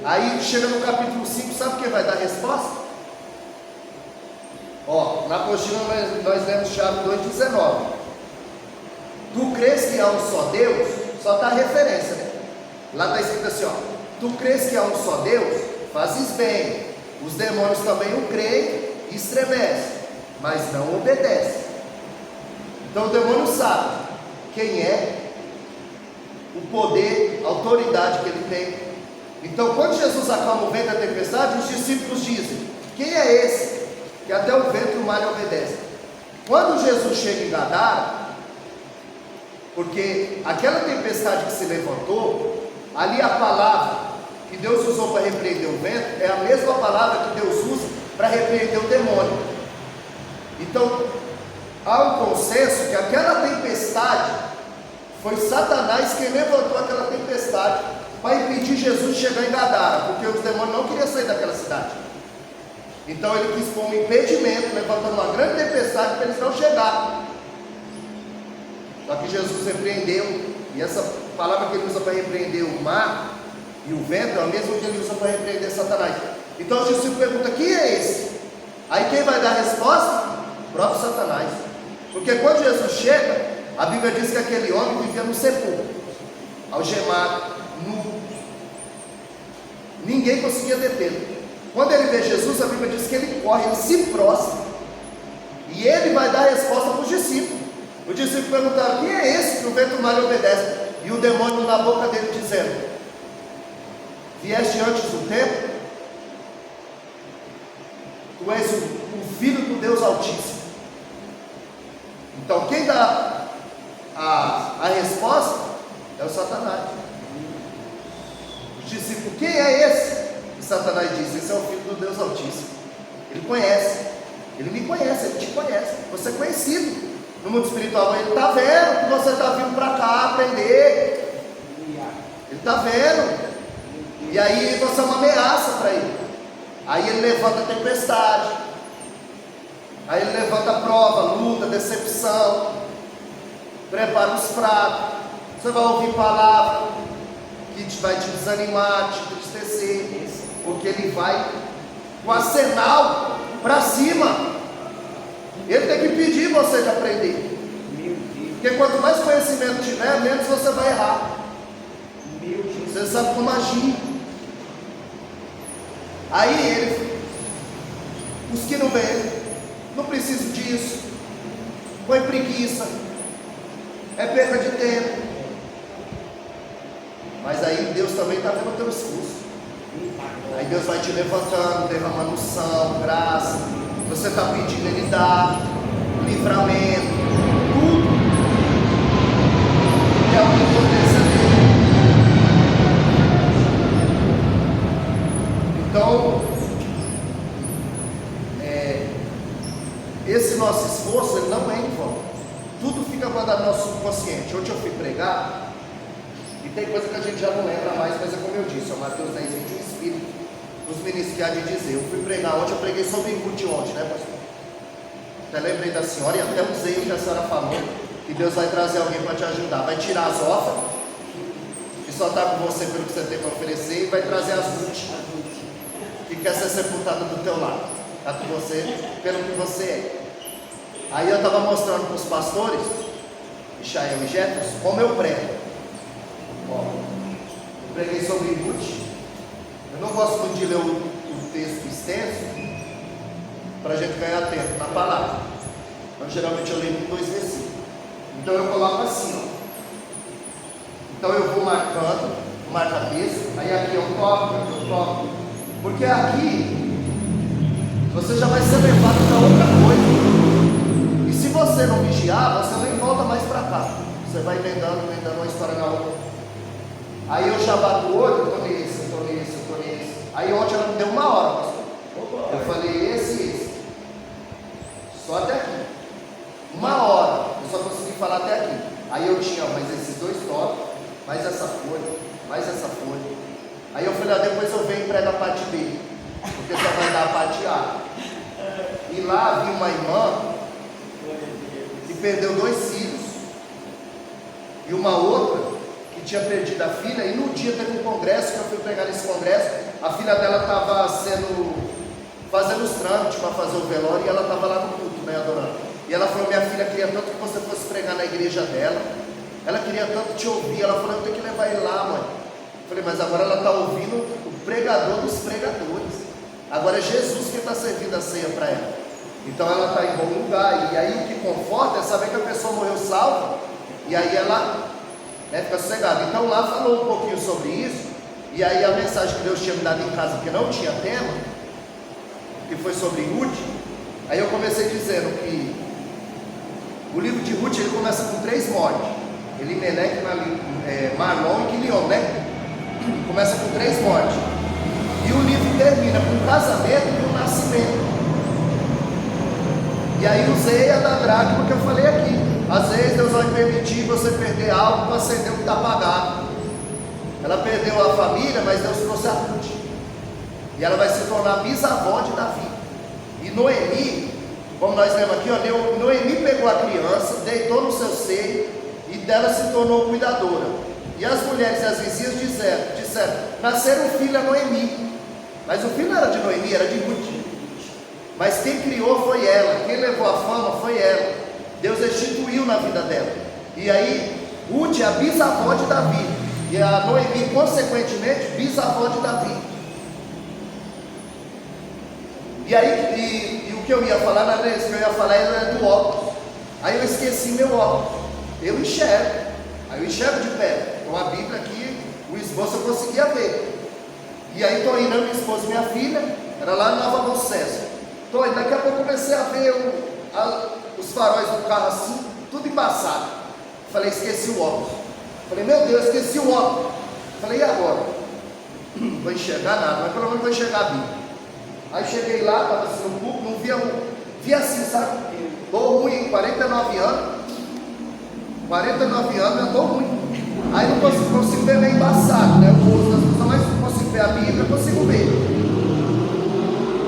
Aí chega no capítulo 5, sabe quem vai dar a resposta? Ó, na apostila nós lemos Tiago 2,19. Tu crês que há um só Deus? Só está a referência, né? Lá está escrito assim, ó. Tu crês que há um só Deus? Fazes bem. Os demônios também o creem e estremecem, mas não obedecem. Então o demônio sabe quem é, o poder, a autoridade que ele tem. Então quando Jesus acalma o vento da tempestade, os discípulos dizem, quem é esse que até o vento e o mar lhe obedecem? Quando Jesus chega em Gadara, porque aquela tempestade que se levantou, ali a palavra que Deus usou para repreender o vento é a mesma palavra que Deus usa para repreender o demônio. Então há um consenso que aquela tempestade foi Satanás quem levantou aquela tempestade para impedir Jesus de chegar em Gadara, porque os demônios não queriam sair daquela cidade. Então ele quis pôr um impedimento, levantando uma grande tempestade para eles não chegarem. Só que Jesus repreendeu, e essa palavra que ele usa para repreender o mar e o vento é a mesma que ele usa para repreender Satanás. Então os discípulos perguntam, quem é esse? Aí quem vai dar a resposta? O próprio Satanás. Porque quando Jesus chega, a Bíblia diz que aquele homem vivia no sepulcro, algemado, nu. Ninguém conseguia detê-lo. Quando ele vê Jesus, a Bíblia diz que ele corre, ele se prostra, e ele vai dar a resposta para os discípulos. Os discípulos perguntaram, quem é esse que o vento e o mar lhe obedece? E o demônio na boca dele dizendo, vieste antes do tempo? Tu és o Filho do Deus Altíssimo. Então quem dá a resposta é o Satanás. Os discípulos, quem é esse? E Satanás diz, esse é o Filho do Deus Altíssimo. Ele conhece, ele me conhece, ele te conhece, você é conhecido no mundo espiritual. Ele está vendo que você está vindo para cá aprender, ele está vendo, e aí você é uma ameaça para ele. Aí ele levanta a tempestade, aí ele levanta a prova, luta, decepção, prepara os pratos, você vai ouvir palavra que vai te desanimar, te entristecer, porque ele vai com o arsenal para cima. Ele tem que pedir você de aprender, porque quanto mais conhecimento tiver, menos você vai errar. Você sabe como agir. Aí ele, os que não vêm, não precisam disso, foi preguiça, é perda de tempo. Mas aí Deus também está vendo o teu esforço. Aí Deus vai te levantando, derramando unção, graça. Você está pedindo, Ele dá livramento, tudo que é a onipotência dele. Então, esse nosso esforço, ele não é em vão. Tudo fica fica guardado no nosso subconsciente. Ontem eu fui pregar, e tem coisa que a gente já não lembra mais, mas é como eu disse, é o Mateus 10, 20, o Espírito nos ministros que há de dizer. Eu fui pregar ontem, eu preguei sobre Ruth ontem, né, pastor? Até lembrei da senhora, e até usei o que a senhora falou, que Deus vai trazer alguém para te ajudar. Vai tirar as órfãs, que só está com você pelo que você tem para oferecer, e vai trazer as Ruth, que quer ser sepultada do teu lado. Está com você pelo que você é. Aí eu estava mostrando para os pastores, Michael e Jefferson, como eu prego. Ó, eu preguei sobre Ruth. Eu não gosto muito de ler o texto extenso, para a gente ganhar tempo na palavra. Então geralmente eu leio 2 versículos. Então eu coloco assim, ó. Então eu vou marcando, marca texto, aí aqui eu toco. Porque aqui você já vai ser levado para outra coisa. E se você não vigiar, você nem volta mais para cá. Você vai emendando uma história na outra. Aí eu já bato o olho, eu tô nesse. Aí ontem ela me deu 1 hora, pastor. Eu falei esse. Só até aqui. 1 hora. Eu só consegui falar até aqui. Aí eu tinha mais esses 2 tópicos, mais essa folha. Aí eu falei, depois eu venho e prego a parte B, porque só vai dar a parte A. E lá havia uma irmã que perdeu 2 filhos. E uma outra que tinha perdido a filha. E no dia teve um congresso, que eu fui pregar nesse congresso. A filha dela estava fazendo os trâmites para fazer o velório. E ela estava lá no culto, né, adorando. E ela falou, minha filha queria tanto que você fosse pregar na igreja dela. Ela queria tanto te ouvir. Ela falou, eu tenho que levar ele lá, mãe. Eu falei, mas agora ela está ouvindo o pregador dos pregadores. Agora é Jesus que está servindo a ceia para ela. Então ela está em bom lugar. E aí o que conforta é saber que a pessoa morreu salva. E aí ela, né, fica sossegada. Então lá falou um pouquinho sobre isso. E aí a mensagem que Deus tinha me dado em casa, que não tinha tema, que foi sobre Ruth. Aí eu comecei dizendo que o livro de Ruth, ele começa com 3 mortes. Elimelec, Marlon e Quilion, né? Começa com 3 mortes. E o livro termina com um casamento e um nascimento. E aí usei a da dracma que eu falei aqui. Às vezes Deus vai permitir você perder algo para acender o que está apagado. Ela perdeu a família, mas Deus trouxe a Ruth. E ela vai se tornar bisavó de Davi. E Noemi, como nós lemos aqui, ó, Noemi pegou a criança, deitou no seu seio e dela se tornou cuidadora. E as mulheres e as vizinhas disseram, nasceram um filho a Noemi. Mas o filho não era de Noemi, era de Ruth. Mas quem criou foi ela, quem levou a fama foi ela. Deus instituiu na vida dela. E aí, Ruth é a bisavó de Davi. E a Noemi, consequentemente, bisavó de Davi. E aí, e o que eu ia falar, não era isso, o que eu ia falar era do óculos. Aí eu esqueci meu óculos. Eu enxergo. Aí eu enxergo de pé. Com a Bíblia aqui, o esboço eu conseguia ver. E aí estou indo, minha esposa e minha filha, era lá na Nova Bom Sucesso. Estou indo, daqui a pouco eu comecei a ver os faróis do carro assim, tudo embaçado. Falei, esqueci o óculos. Falei, meu Deus, esqueci o óculos. Falei, e agora? Não vou enxergar nada, mas pelo menos vou enxergar a Bíblia. Aí cheguei lá, estava assim no público, não via assim, sabe? Estou ruim, 49 anos. 49 anos, eu estou ruim. Aí não consigo ver meio embaçado, né? O rosto das pessoas, mas não consigo ver a Bíblia, eu consigo ver.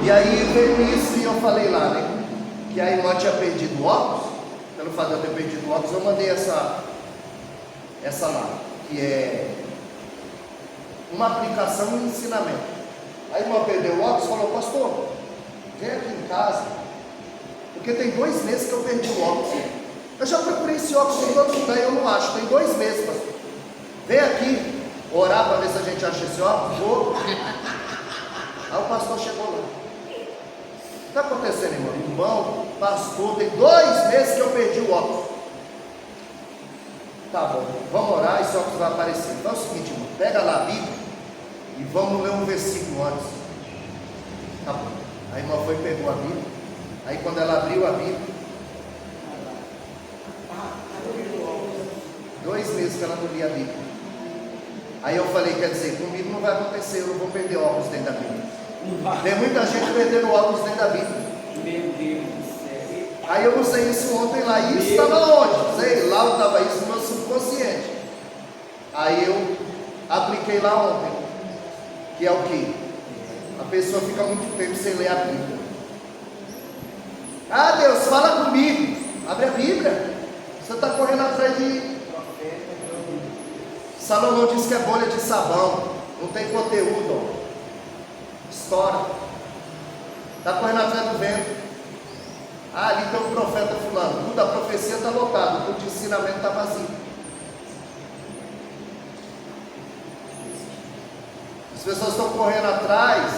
E aí veio isso e eu falei lá, né? Que a irmã tinha perdido o óculos. Pelo fato de eu ter perdido o óculos, eu mandei essa lá, que é uma aplicação e um ensinamento. A irmã perdeu o óculos e falou, pastor, vem aqui em casa, porque tem 2 meses que eu perdi o óculos. Eu já procurei esse óculos em todo lugar e eu não acho, tem 2 meses, pastor. Vem aqui orar para ver se a gente acha esse óculos. Vou. Aí o pastor chegou lá. O que está acontecendo, irmão? Irmão, pastor, tem 2 meses que eu perdi o óculos. Tá bom, vamos orar, esse óculos vai aparecer. Então é o seguinte, irmão, pega lá a Bíblia e vamos ler um versículo antes. Tá bom. A irmã foi e pegou a Bíblia. Aí quando ela abriu a Bíblia, 2 meses que ela não lia a Bíblia. Aí eu falei, quer dizer, comigo não vai acontecer, eu não vou perder óculos dentro da Bíblia. Tem muita gente perdendo óculos dentro da Bíblia. Meu Deus do céu. Aí eu usei isso ontem lá, e isso estava onde? Sei citei lá ontem, que é o quê? A pessoa fica muito tempo sem ler a Bíblia. Ah, Deus, fala comigo. Abre a Bíblia. Você está correndo atrás de... Salomão diz que é bolha de sabão, não tem conteúdo, ó. Estoura. Está correndo atrás do vento. Ah, ali tem um profeta fulano. Tudo, a profecia está lotado, tudo de ensinamento está vazio. As pessoas estão correndo atrás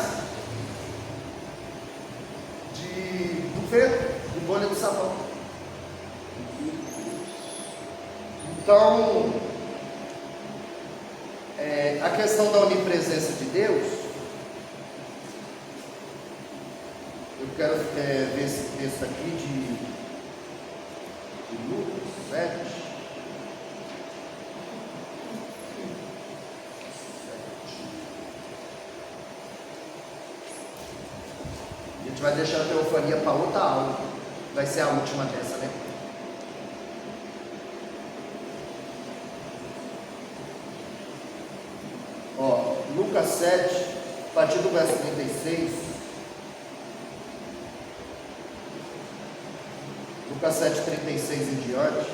do vento, de bolha de sabão. Então, a questão da onipresença de Deus, eu quero ver esse texto aqui de Lucas 7. A gente vai deixar a teofania para outra aula, vai ser a última dessa, né? Ó, Lucas 7, a partir do verso 36. Lucas 7, 36 em diante.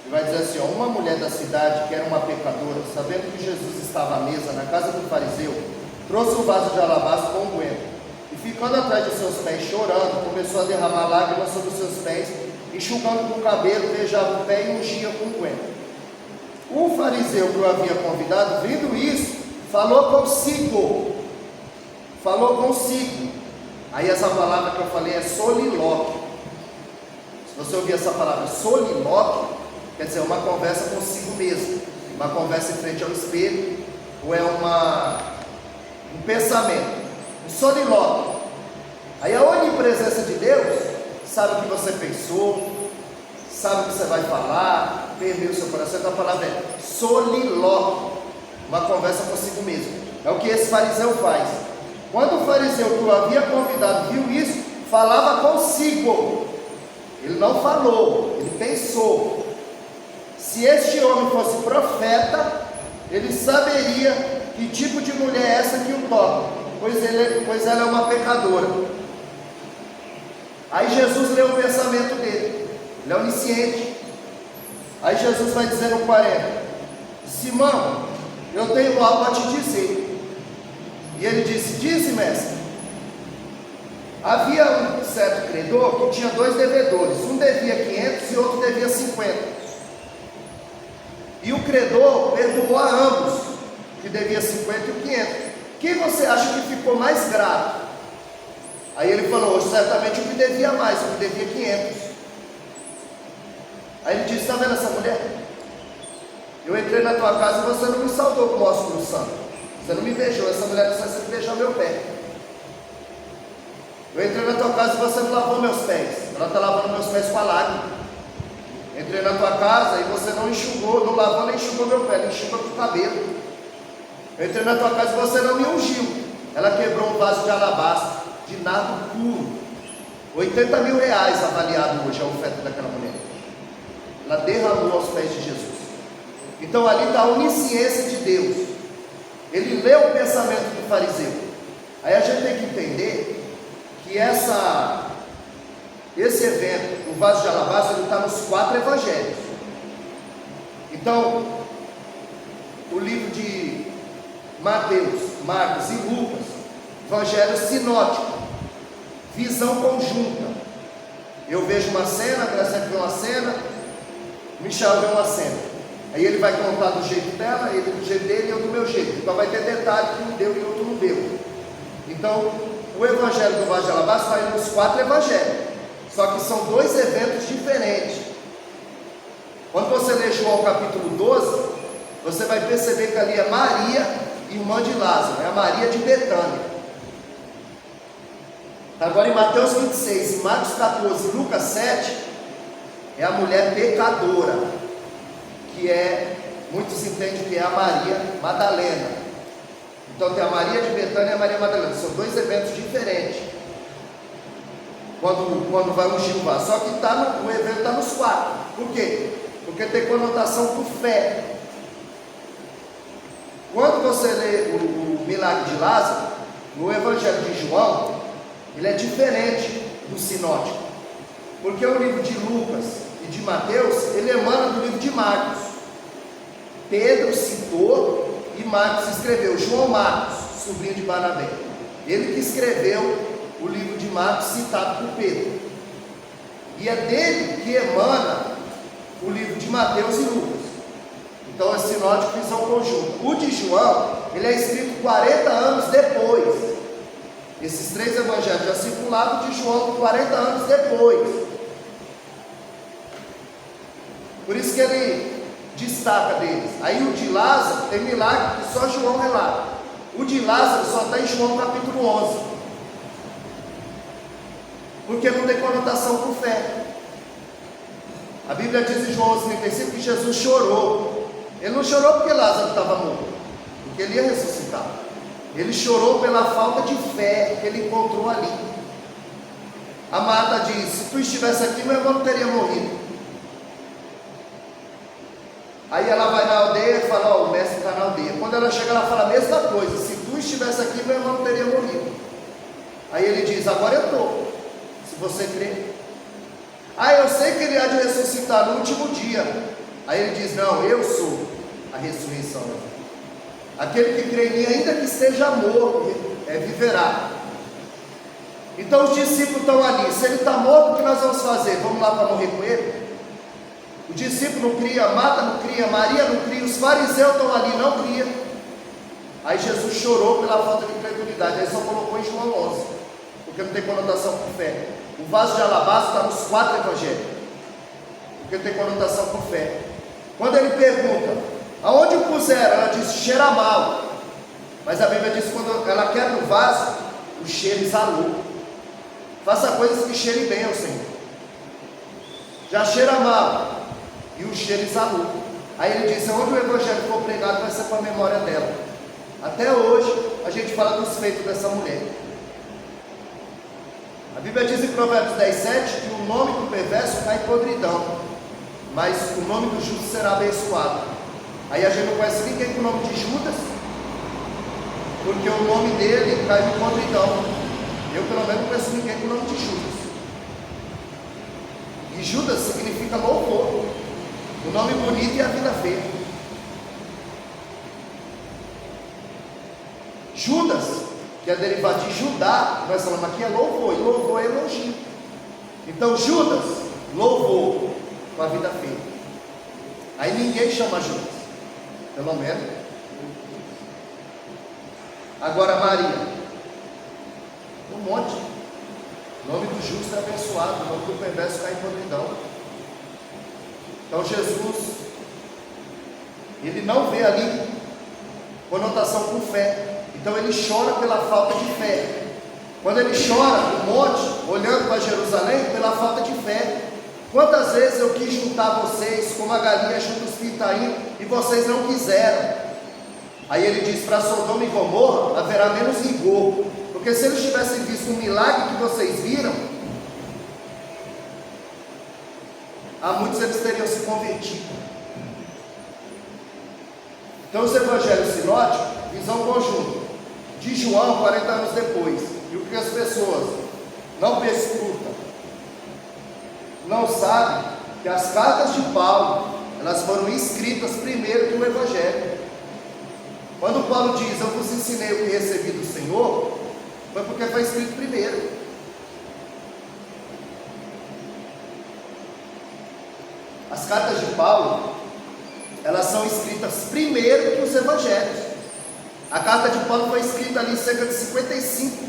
E vai dizer assim, ó, uma mulher da cidade, que era uma pecadora, sabendo que Jesus estava à mesa na casa do fariseu, trouxe um vaso de alabastro com unguento, e ficando atrás de seus pés, chorando, começou a derramar lágrimas sobre os seus pés, enxugando com o cabelo, beijava o pé e ungia com unguento. O fariseu que o havia convidado, vendo isso, falou consigo. Aí essa palavra que eu falei é solilóquio. Se você ouvir essa palavra solilóquio, quer dizer, uma conversa consigo mesmo, uma conversa em frente ao espelho, ou é um pensamento, um solilóquio. Aí a onipresença de Deus sabe o que você pensou, sabe o que você vai falar, permeia o seu coração. Então a palavra é solilóquio, uma conversa consigo mesmo. É o que esse fariseu faz. Quando o fariseu que o havia convidado viu isso, falava consigo. Ele não falou, ele pensou. Se este homem fosse profeta, ele saberia que tipo de mulher é essa que o toca, pois ela é uma pecadora. Aí Jesus lê o pensamento dele, ele é onisciente. Aí Jesus vai dizer no 40, Simão, eu tenho algo a te dizer. E ele disse, dize, mestre. Havia um certo credor que tinha 2 devedores, um devia 500 e outro devia 50. E o credor perdoou a ambos, que devia 50 e o 500. Quem você acha que ficou mais grato? Aí ele falou, certamente o que devia mais, o que devia 500. Aí ele disse, está vendo essa mulher? Eu entrei na tua casa e você não me saudou com o ósculo santo. Você não me beijou, essa mulher precisa sempre beijar meu pé. Eu entrei na tua casa e você não lavou meus pés. Ela está lavando meus pés com a lágrima. Entrei na tua casa e você não enxugou, não lavou nem enxugou meu pé, não enxugou com o cabelo. Eu entrei na tua casa e você não me ungiu. Ela quebrou um vaso de alabastro, de nardo puro. 80 mil reais avaliado hoje a oferta daquela mulher. Ela derramou aos pés de Jesus. Então ali está a onisciência de Deus. Ele leu o pensamento do fariseu. Aí a gente tem que entender que esse evento, o vaso de alabastro, ele está nos 4 evangelhos. Então, o livro de Mateus, Marcos e Lucas, evangelho sinótico, visão conjunta. Eu vejo uma cena, a Graciela vê uma cena, Michel vê uma cena. Aí ele vai contar do jeito dela, ele do jeito dele e eu do meu jeito. Então vai ter detalhe que um deu e outro não deu. Então, o evangelho do vaso de alabastro está nos 4 evangelhos. Só que são 2 eventos diferentes. Quando você lê João capítulo 12, você vai perceber que ali é Maria, irmã de Lázaro, é a Maria de Betânia. Agora em Mateus 26, Marcos 14 e Lucas 7, é a mulher pecadora, que muitos entendem que é a Maria Madalena. Então tem a Maria de Betânia e a Maria Madalena, são 2 eventos diferentes. Quando vai ungir o vaso, só que o evento está nos 4. Por quê? Porque tem conotação com fé. Quando você lê o milagre de Lázaro, no Evangelho de João, ele é diferente do sinótico, porque o livro de Lucas e de Mateus, ele emana do livro de Marcos. Pedro citou e Marcos escreveu. João Marcos, sobrinho de Barnabé, ele que escreveu o livro de Marcos citado por Pedro, e é dele que emana o livro de Mateus e Lucas. Então é sinótico e são conjunto. O de João, ele é escrito 40 anos depois. Esses três evangelhos já circulavam, de João 40 anos depois. Por isso que ele destaca deles. Aí o de Lázaro tem milagre que só João relata. O de Lázaro só está em João capítulo 11, porque não tem conotação com fé. A Bíblia diz em João 11:35 que Jesus chorou. Ele não chorou porque Lázaro estava morto, porque ele ia ressuscitar. Ele chorou pela falta de fé que ele encontrou ali. A Marta diz: se tu estivesse aqui, meu irmão não teria morrido. Aí ela vai na aldeia e fala: ó, o mestre está na aldeia. Quando ela chega, ela fala a mesma coisa: se tu estivesse aqui, meu irmão não teria morrido. Aí ele diz: agora eu estou, se você crê. Ah, eu sei que ele há de ressuscitar no último dia. Aí ele diz: não, eu sou a ressurreição. Aquele que crê em mim, ainda que esteja morto, viverá. Então os discípulos estão ali. Se ele está morto, o que nós vamos fazer? Vamos lá para morrer com ele? O discípulo não cria, Marta não cria, Maria não cria, os fariseus estão ali, não cria. Aí Jesus chorou pela falta de credulidade. Aí só colocou em João 11, porque não tem conotação com fé. O vaso de alabastro está nos 4 evangelhos, porque tem conotação com fé. Quando ele pergunta: aonde o puseram? Ela diz: cheira mal. Mas a Bíblia diz que quando ela quebra o vaso, o cheiro exalou. Faça coisas que cheirem bem ao Senhor. Já cheira mal e o cheiro exalou. Aí ele diz: onde o evangelho for pregado, vai ser para a memória dela. Até hoje a gente fala dos feitos dessa mulher. A Bíblia diz em Provérbios 10:7 que o nome do perverso cai em podridão, mas o nome do justo será abençoado. Aí a gente não conhece ninguém com o nome de Judas, porque o nome dele cai em podridão. Eu pelo menos não conheço ninguém com o nome de Judas. E Judas significa louvor, o nome bonito e a vida feia. Judas, que é derivado de Judá, nós falamos aqui, é louvor, e louvor é elogio. Então Judas louvou com a vida feia. Aí ninguém chama Judas, pelo menos. Agora Maria, um monte. O nome do justo é abençoado, o nome do perverso cai em podridão. Então Jesus, ele não vê ali conotação com fé. Então ele chora pela falta de fé. Quando ele chora no monte, olhando para Jerusalém, pela falta de fé. Quantas vezes eu quis juntar vocês como a galinha junta os pintainhos e vocês não quiseram? Aí ele diz: para Sodoma e Gomorra haverá menos rigor, porque se eles tivessem visto um milagre que vocês viram, a muitos eles teriam se convertido. Então os evangelhos sinóticos, visão conjunta de João 40 anos depois. E o que as pessoas não perscrutam, não sabem, que as cartas de Paulo, elas foram escritas primeiro que o evangelho. Quando Paulo diz: eu vos ensinei o que recebi do Senhor, foi porque foi escrito primeiro. As cartas de Paulo, elas são escritas primeiro que os evangelhos. A carta de Paulo foi escrita ali cerca de 55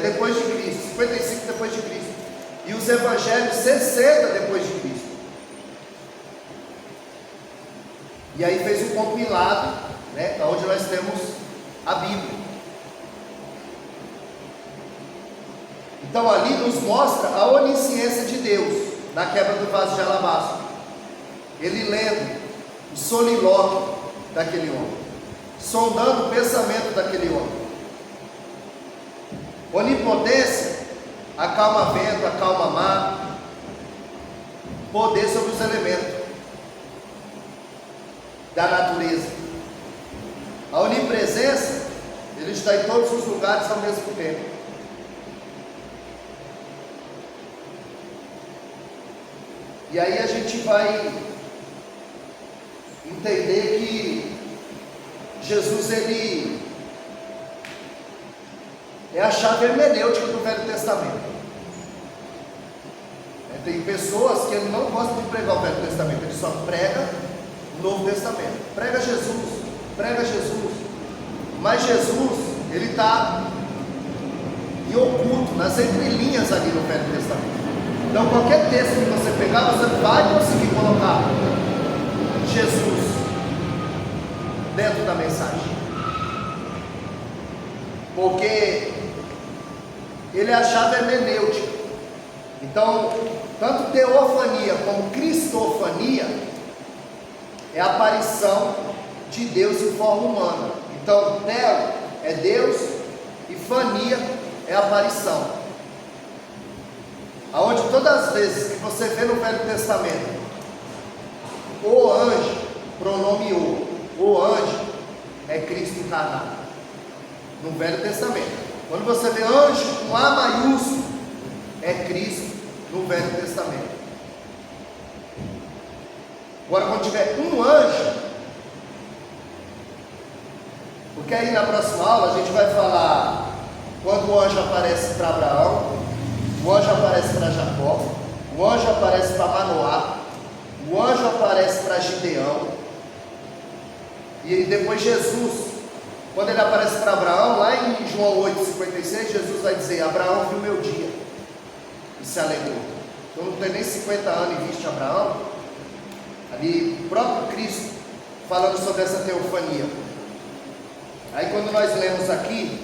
depois de Cristo, 55 depois de Cristo, e os evangelhos 60 depois de Cristo. E aí fez um compilado, onde nós temos a Bíblia. Então ali nos mostra a onisciência de Deus na quebra do vaso de alabastro. Ele lendo o solilóquio daquele homem, sondando o pensamento daquele homem. Onipotência, acalma vento, acalma mar. Poder sobre os elementos da natureza. A onipresença, Ele está em todos os lugares ao mesmo tempo. E aí a gente vai entender que Jesus, Ele é a chave hermenêutica do Velho Testamento. Tem pessoas que ele não gosta de pregar o Velho Testamento, ele só prega o Novo Testamento. Prega Jesus, prega Jesus. Mas Jesus, ele está em oculto, nas entrelinhas ali no Velho Testamento. Então qualquer texto que você pegar, você vai conseguir colocar Jesus dentro da mensagem. Porque ele é a chave hermenêutica. Então, tanto teofania como cristofania é a aparição de Deus em forma humana. Então, teo é Deus e fania é a aparição. Aonde todas as vezes que você vê no Velho Testamento o anjo, pronome o anjo é Cristo encarnado. No Velho Testamento. Quando você vê anjo com A maiúsculo, é Cristo no Velho Testamento. Agora, quando tiver um anjo, porque aí na próxima aula a gente vai falar quando o anjo aparece para Abraão, o anjo aparece para Jacó, o anjo aparece para Manoá, o anjo aparece para Gideão, e depois Jesus, quando ele aparece para Abraão, lá em João 8,56, Jesus vai dizer: Abraão viu meu dia e se alegrou. Então não tem nem 50 anos e viste Abraão. Ali o próprio Cristo falando sobre essa teofania. Aí quando nós lemos aqui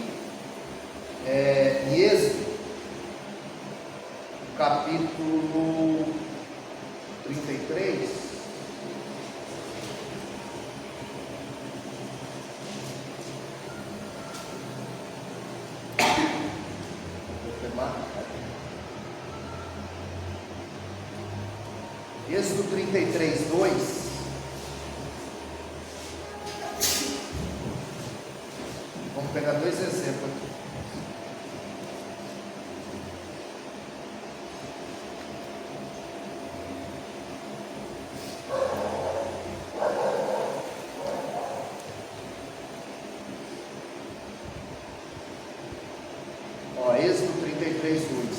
em Êxodo, capítulo 33, Êxodo 33, 2. Vamos pegar dois exemplos aqui. Êxodo 33, 2.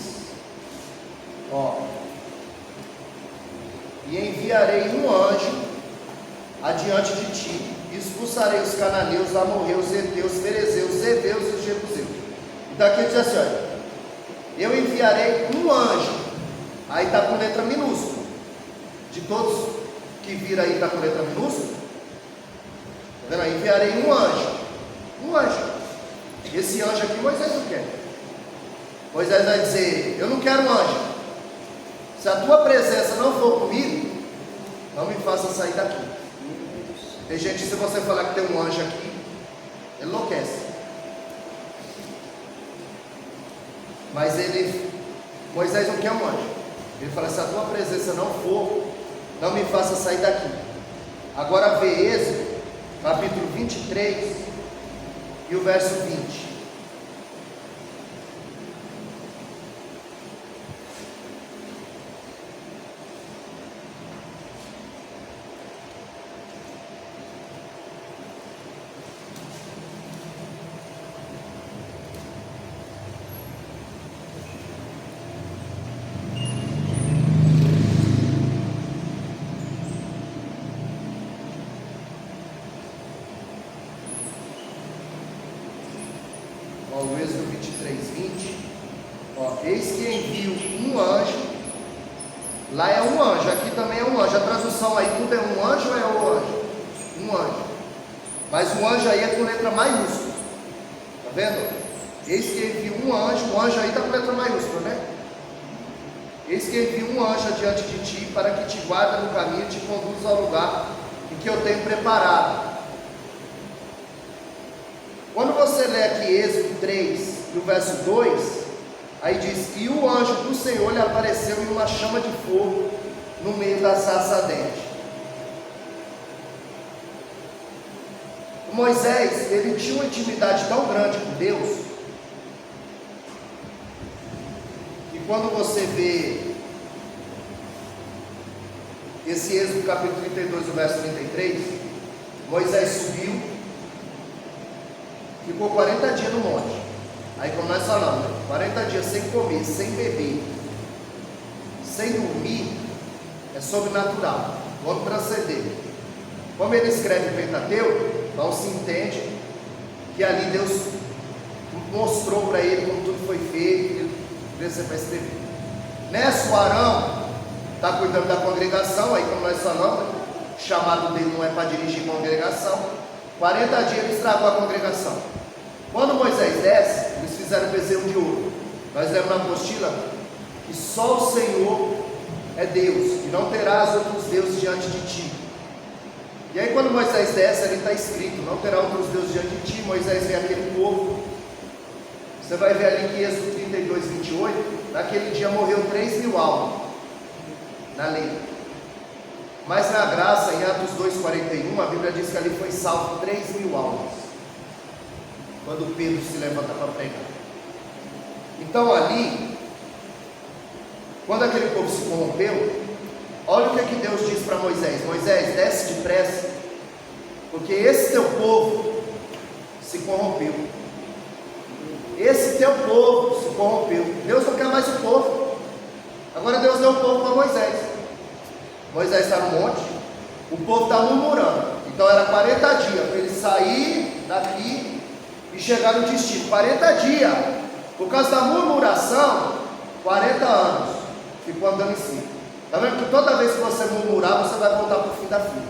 E enviarei um anjo adiante de ti, e expulsarei os cananeus, amorreus, heteus, ferezeus, zebeus e os jebuseus. Então aqui diz assim, olha, eu enviarei um anjo, aí está com letra minúscula. De todos que viram aí está com letra minúscula, tá vendo aí? Enviarei um anjo. Esse anjo aqui Moisés não quer. Moisés vai dizer: eu não quero um anjo. Se a tua presença não for comigo, não me faça sair daqui. Tem gente, se você falar que tem um anjo aqui, ele enlouquece. Mas Moisés não quer um anjo. Ele fala: se a tua presença não for, não me faça sair daqui. Agora vê Êxodo, capítulo 23 e o verso 20. O Êxodo 23, 20. Eis que envio um anjo. Lá é um anjo, aqui também é um anjo. A tradução aí, tudo é um anjo ou é o anjo? Um anjo. Mas o anjo aí é com letra maiúscula. Está vendo? Eis que envio um anjo. O anjo aí está com letra maiúscula, né? Eis que envio um anjo adiante de ti, para que te guarde no caminho e te conduza ao lugar em que eu tenho preparado. Quando você lê aqui Êxodo 3 e o verso 2, aí diz: e o anjo do Senhor lhe apareceu em uma chama de fogo no meio da sarça ardente. Moisés, ele tinha uma intimidade tão grande com Deus, que quando você vê esse Êxodo capítulo 32, o verso 33, Moisés subiu, ficou 40 dias no monte. Aí como nós falamos, 40 dias sem comer, sem beber, sem dormir, é sobrenatural, vamos transcender. Como ele escreve o Pentateuco, então se entende que ali Deus mostrou para ele como tudo foi feito, ele precisa para escrever. Nessa, o Arão está cuidando da congregação, aí como nós falamos, o chamado dele não é para dirigir congregação. 40 dias ele estragou a congregação. Quando Moisés desce, eles fizeram bezerro de ouro. Nós lemos na apostila que só o Senhor é Deus, e não terás outros deuses diante de ti. E aí quando Moisés desce, ali está escrito, não terá outros deuses diante de ti. Moisés vê aquele povo. Você vai ver ali que Êxodo 32, 28, naquele dia morreu 3.000 almas na lei. Mas na graça, em Atos 2,41, a Bíblia diz que ali foi salvo 3.000 almas, quando Pedro se levanta para pregar. Então ali, quando aquele povo se corrompeu, olha o que Deus diz para Moisés: Moisés, desce depressa, porque esse teu povo se corrompeu. Esse teu povo se corrompeu. Deus não quer mais o povo. Agora Deus deu o povo para Moisés. Moisés está no monte, o povo está murmurando. Então era 40 dias para ele sair daqui e chegar no destino. 40 dias, por causa da murmuração, 40 anos ficou andando em cima. Está vendo que toda vez que você murmurar, você vai voltar para o fim da fila.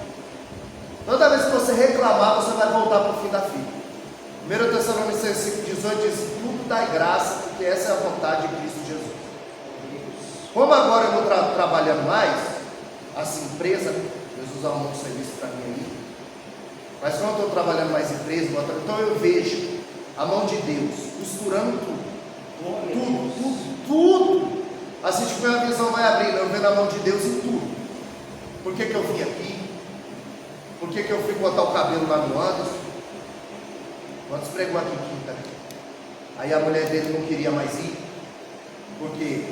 Toda vez que você reclamar, você vai voltar para o fim da fila. 1 Tessalonicenses 5,18 diz: tudo dai graça, porque essa é a vontade de Cristo Jesus. Como agora eu não estou trabalhando mais, assim, empresa, Jesus arrumou um serviço para mim aí, mas como eu estou trabalhando mais em empresa, então eu vejo a mão de Deus costurando tudo. Assim, tipo, a visão vai abrindo, eu vendo a mão de Deus em tudo. Por que eu vim aqui? Por que eu fui botar o cabelo lá no Anderson? Quantos pregou aqui quinta? Aí a mulher dele não queria mais ir, porque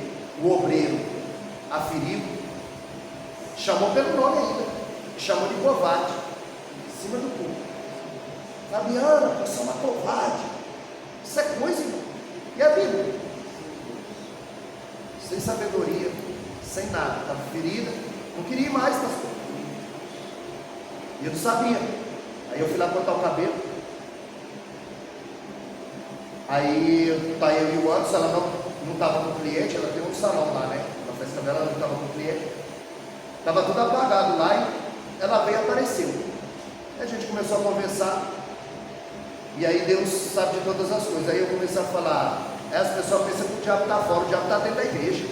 o obreiro a feriu, chamou pelo nome ainda, chamou de covarde, em cima do povo. Fabiana, você é uma covarde. Isso é coisa, irmão. E a Bíblia? Sem sabedoria, sem nada, estava ferida, não queria ir mais, pastor. E eu não sabia. Aí eu fui lá cortar o cabelo. Aí tá eu e o Anderson, ela não estava com o cliente, ela tem um salão lá, né? Na festa dela, ela não estava com o cliente. Estava tudo apagado lá e ela veio e apareceu. Aí a gente começou a conversar. E aí Deus sabe de todas as coisas. Aí eu comecei a falar. Aí as pessoas pensam que o diabo está fora, o diabo está dentro da igreja.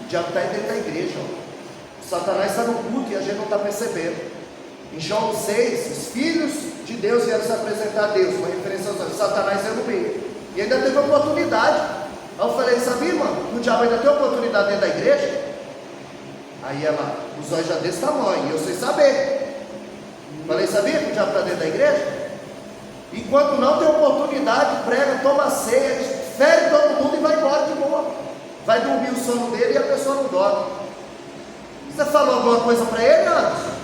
O diabo está dentro da igreja. Ó. O Satanás está no culto e a gente não está percebendo. Em João 6, os filhos de Deus vieram se apresentar a Deus, uma referência aos anjos. Satanás é no meio. E ainda teve oportunidade. Aí eu falei, sabia, irmão, o diabo ainda tem oportunidade dentro da igreja? Aí ela, os olhos já desse tamanho, e eu sei saber. Falei, sabia que o diabo está dentro da igreja? Enquanto não tem oportunidade, prega, toma ceia, fere todo mundo e vai embora de boa. Vai dormir o sono dele e a pessoa não dorme. Você falou alguma coisa para ele, Anderson?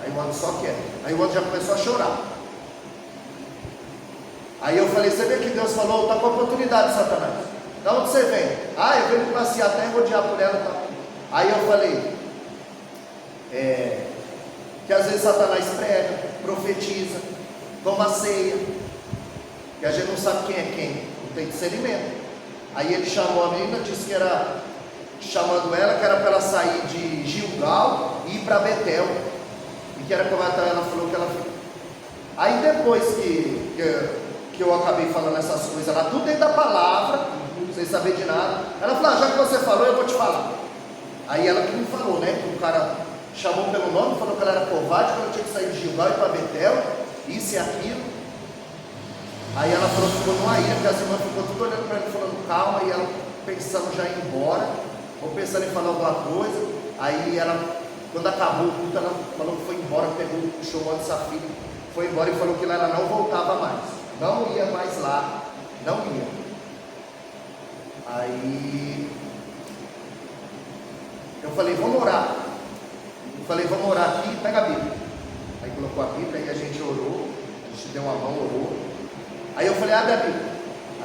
Aí o Anderson só quer. Aí o Anderson já começou a chorar. Aí eu falei, você vê que Deus falou, está com oportunidade, Satanás. Da onde você vem? Ah, eu venho passear até rodear por ela e tal. Aí eu falei, que às vezes Satanás prega, profetiza, toma ceia, que a gente não sabe quem é quem, não tem discernimento. Aí ele chamou a menina, disse que era, chamando ela, que era para ela sair de Gilgal e ir para Betel, e que era como ela falou que ela fez. Aí depois que eu acabei falando essas coisas lá, tudo dentro da palavra, sem saber de nada, ela falou, já que você falou, eu vou te falar. Aí ela que me falou, né, que o cara chamou pelo nome, falou que ela era covarde, que ela tinha que sair de Gilgal e ir para Betel, isso e aquilo. Aí ela falou que ficou numa ilha, porque as irmãs ficou tudo olhando para ela, falando calma, e ela pensando já em ir embora, ou pensando em falar alguma coisa. Aí ela Quando acabou o culto, ela falou que foi embora, puxou o ônibus, a filha, foi embora e falou que lá ela não voltava mais. Não ia mais lá, não ia. Aí eu falei, vamos orar. Eu falei, vamos orar aqui, pega a Bíblia. Aí colocou a Bíblia e a gente orou, a gente deu uma mão, orou. Aí eu falei, abre a Bíblia.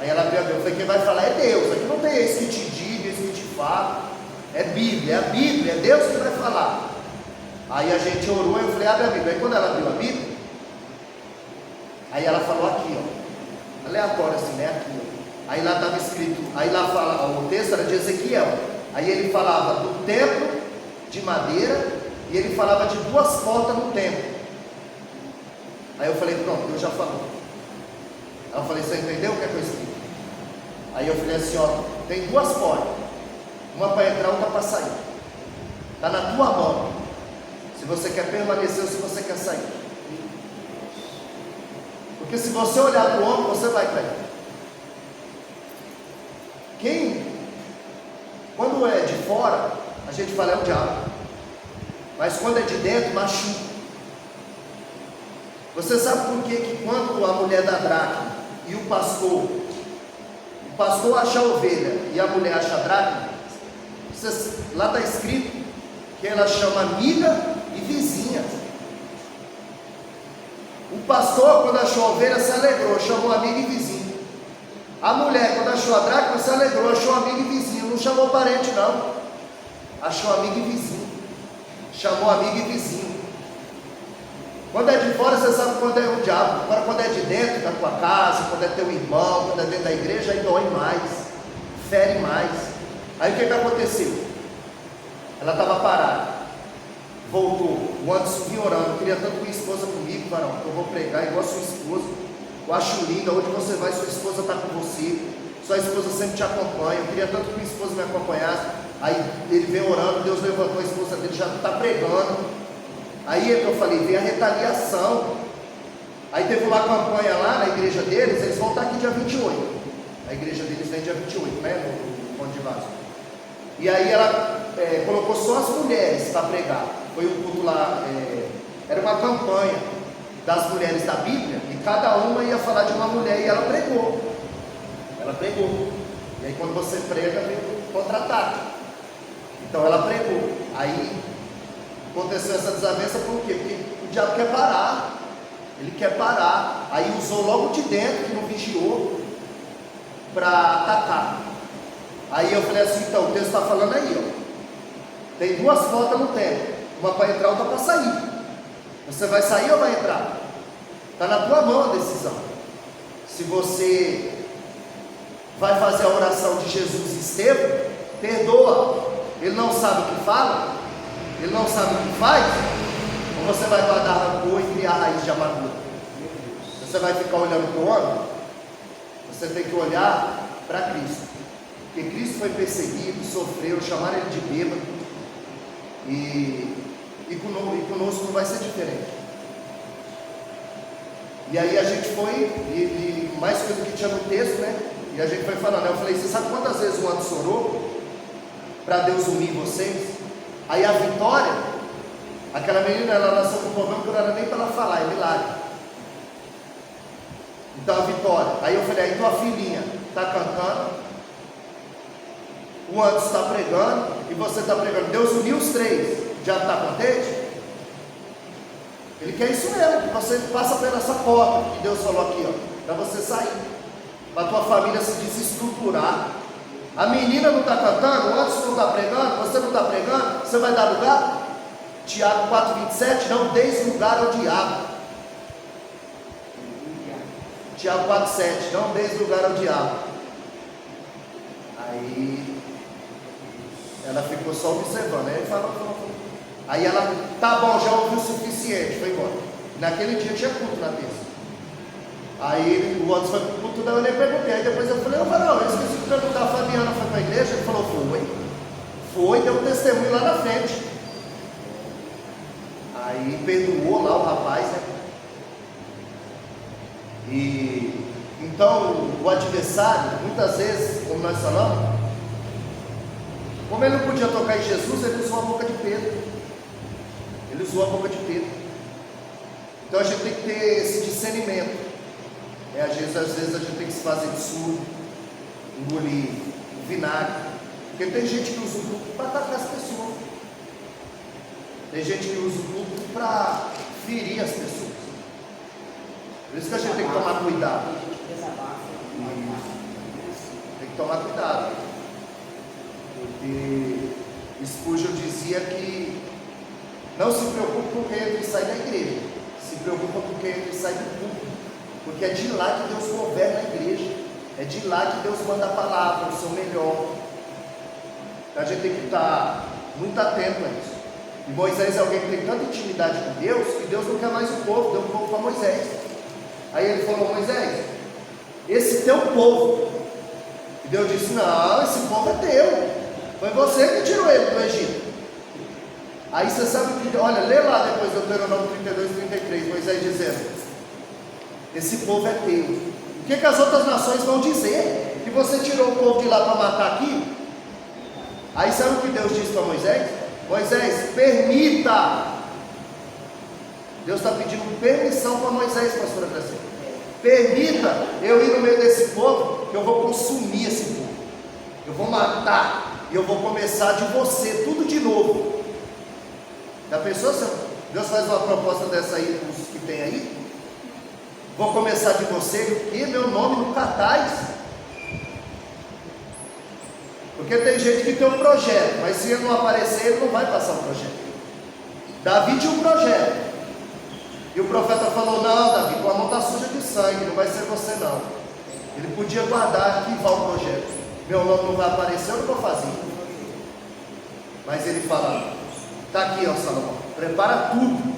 Aí ela abriu a Bíblia. Eu falei, quem vai falar é Deus. Aqui não tem esse que te diga, esse que te fala. É Bíblia, é a Bíblia, é Deus que vai falar. Aí a gente orou, eu falei, abre a Bíblia. Aí quando ela abriu a Bíblia, aí ela falou aqui, ó, aleatório assim, né, aqui, ó. Aí lá estava escrito, aí lá fala, ó, o texto era de Ezequiel. Aí ele falava do templo de madeira e ele falava de 2 portas no templo. Aí eu falei, pronto, Deus já falou. Aí eu falei, você entendeu o que é que eu escrito? Aí eu falei assim, ó, tem 2 portas, uma para entrar, outra para sair. Está na tua mão. Se você quer permanecer ou se você quer sair. Porque se você olhar para o homem, você vai cair. Quando é de fora, a gente fala é o diabo. Mas quando é de dentro, machuca. Você sabe por que quando a mulher da dracma e o pastor acha a ovelha e a mulher acha a dracma, lá está escrito que ela chama amiga e vizinha. O pastor, quando achou a ovelha, se alegrou, chamou amiga e vizinho. A mulher, quando achou a dracma, se alegrou, achou amiga e vizinho. Não chamou parente, não. Achou amiga e vizinho. Chamou amiga e vizinho. Quando é de fora, você sabe quando é o diabo. Agora, quando é de dentro da tua casa, quando é teu irmão, quando é dentro da igreja, aí dói mais, fere mais. Aí o que aconteceu? Ela estava parada, voltou. O Anderson vinha orando. Eu queria tanto minha esposa comigo, varão, que eu vou pregar igual a sua esposa. Eu acho linda, onde você vai, sua esposa está com você. Sua esposa sempre te acompanha. Eu queria tanto que minha esposa me acompanhasse. Aí ele veio orando, Deus levantou a esposa dele, já está pregando. Aí eu falei, vem a retaliação. Aí teve uma campanha lá na igreja deles, eles vão estar aqui dia 28. A igreja deles vem dia 28, né? No Ponte de Vaso. E aí ela colocou só as mulheres para pregar. Foi um culto lá, era uma campanha das mulheres da Bíblia, e cada uma ia falar de uma mulher, e ela pregou. Ela pregou. E aí quando você prega, vem o contra-ataque. Então ela pregou. Aí aconteceu essa desavença por quê? Porque o diabo quer parar. Ele quer parar. Aí usou logo de dentro, que não vigiou, para atacar. Aí eu falei assim, então o texto está falando aí, ó. Tem 2 portas no templo. Uma para entrar, outra para sair. Você vai sair ou vai entrar? Está na tua mão a decisão. Se você vai fazer a oração de Jesus e Estevão, perdoa. Ele não sabe o que fala, ele não sabe o que faz, ou você vai guardar rancor e criar raiz de amargura? Você vai ficar olhando para o homem? Você tem que olhar para Cristo. Porque Cristo foi perseguido, sofreu, chamaram ele de bêbado. E conosco não vai ser diferente. E aí a gente foi, e mais coisa que tinha no texto, né? E a gente foi falando, eu falei, você sabe quantas vezes o Anderson orou para Deus unir vocês? Aí a Vitória, aquela menina, ela nasceu com um problema que não era nem para ela falar, é milagre. Então a Vitória, aí eu falei, aí tua filhinha está cantando, o Anderson está pregando, e você está pregando, Deus uniu os 3, já está contente? Ele quer isso mesmo, que você passa pela essa porta que Deus falou aqui, ó, para você sair, para a tua família se desestruturar. A menina não está cantando, o Anderson não está pregando, você não está pregando, você vai dar lugar? Tiago 4,27, não deis lugar ao diabo. Tiago 4,7, não deis lugar ao diabo. Aí ela ficou só observando, aí ele falou. Aí ela, tá bom, já ouviu o suficiente, foi embora. Naquele dia tinha culto na terça. Aí o Anderson foi pro culto, daí eu nem perguntei. Aí depois eu falei, não, eu esqueci de perguntar, a Fabiana foi para a igreja? Ele falou, foi, deu um testemunho lá na frente. Aí perdoou lá o rapaz, né? E então o adversário, muitas vezes, como nós falamos, como ele não podia tocar em Jesus, ele usou a boca de Pedro. Ele usou a boca de Pedro. Então a gente tem que ter esse discernimento. Às vezes a gente tem que se fazer de surdo, engolir vinagre. Porque tem gente que usa o púlpito para atacar as pessoas. Tem gente que usa o púlpito para ferir as pessoas. Por isso que a gente tem que tomar cuidado. Tem que tomar cuidado. Porque Spurgeon dizia que não se preocupe com quem entra e sai da igreja. Se preocupa com quem entra e sai do púlpito. Porque é de lá que Deus governa a igreja. É de lá que Deus manda a palavra, o seu melhor. Então a gente tem que estar muito atento a isso. E Moisés é alguém que tem tanta intimidade com Deus, que Deus não quer mais o povo, deu o povo para Moisés. Aí ele falou: Moisés, esse teu povo. E Deus disse: não, esse povo é teu. Foi você que tirou ele do Egito. Aí você sabe que, olha, lê lá depois do Deuteronômio 32, 33, Moisés dizendo: esse povo é teu. O que as outras nações vão dizer? Que você tirou o povo de lá para matar aqui? Aí sabe o que Deus disse para Moisés? Moisés, permita. Deus está pedindo permissão para Moisés, pastora Gracinha. Permita eu ir no meio desse povo, que eu vou consumir esse povo. Eu vou matar, e eu vou começar de você, tudo de novo. Já pensou se Deus faz uma proposta dessa aí para os que tem aí? Vou começar de você, e meu nome no cartaz. Porque tem gente que tem um projeto, mas se ele não aparecer, ele não vai passar o projeto. Davi tinha um projeto. E o profeta falou: não, Davi, tua mão está suja de sangue, não vai ser você não. Ele podia guardar, arquivar o projeto. Meu nome não vai aparecer, eu não vou fazer. Mas ele fala: está aqui, ó Salomão, prepara tudo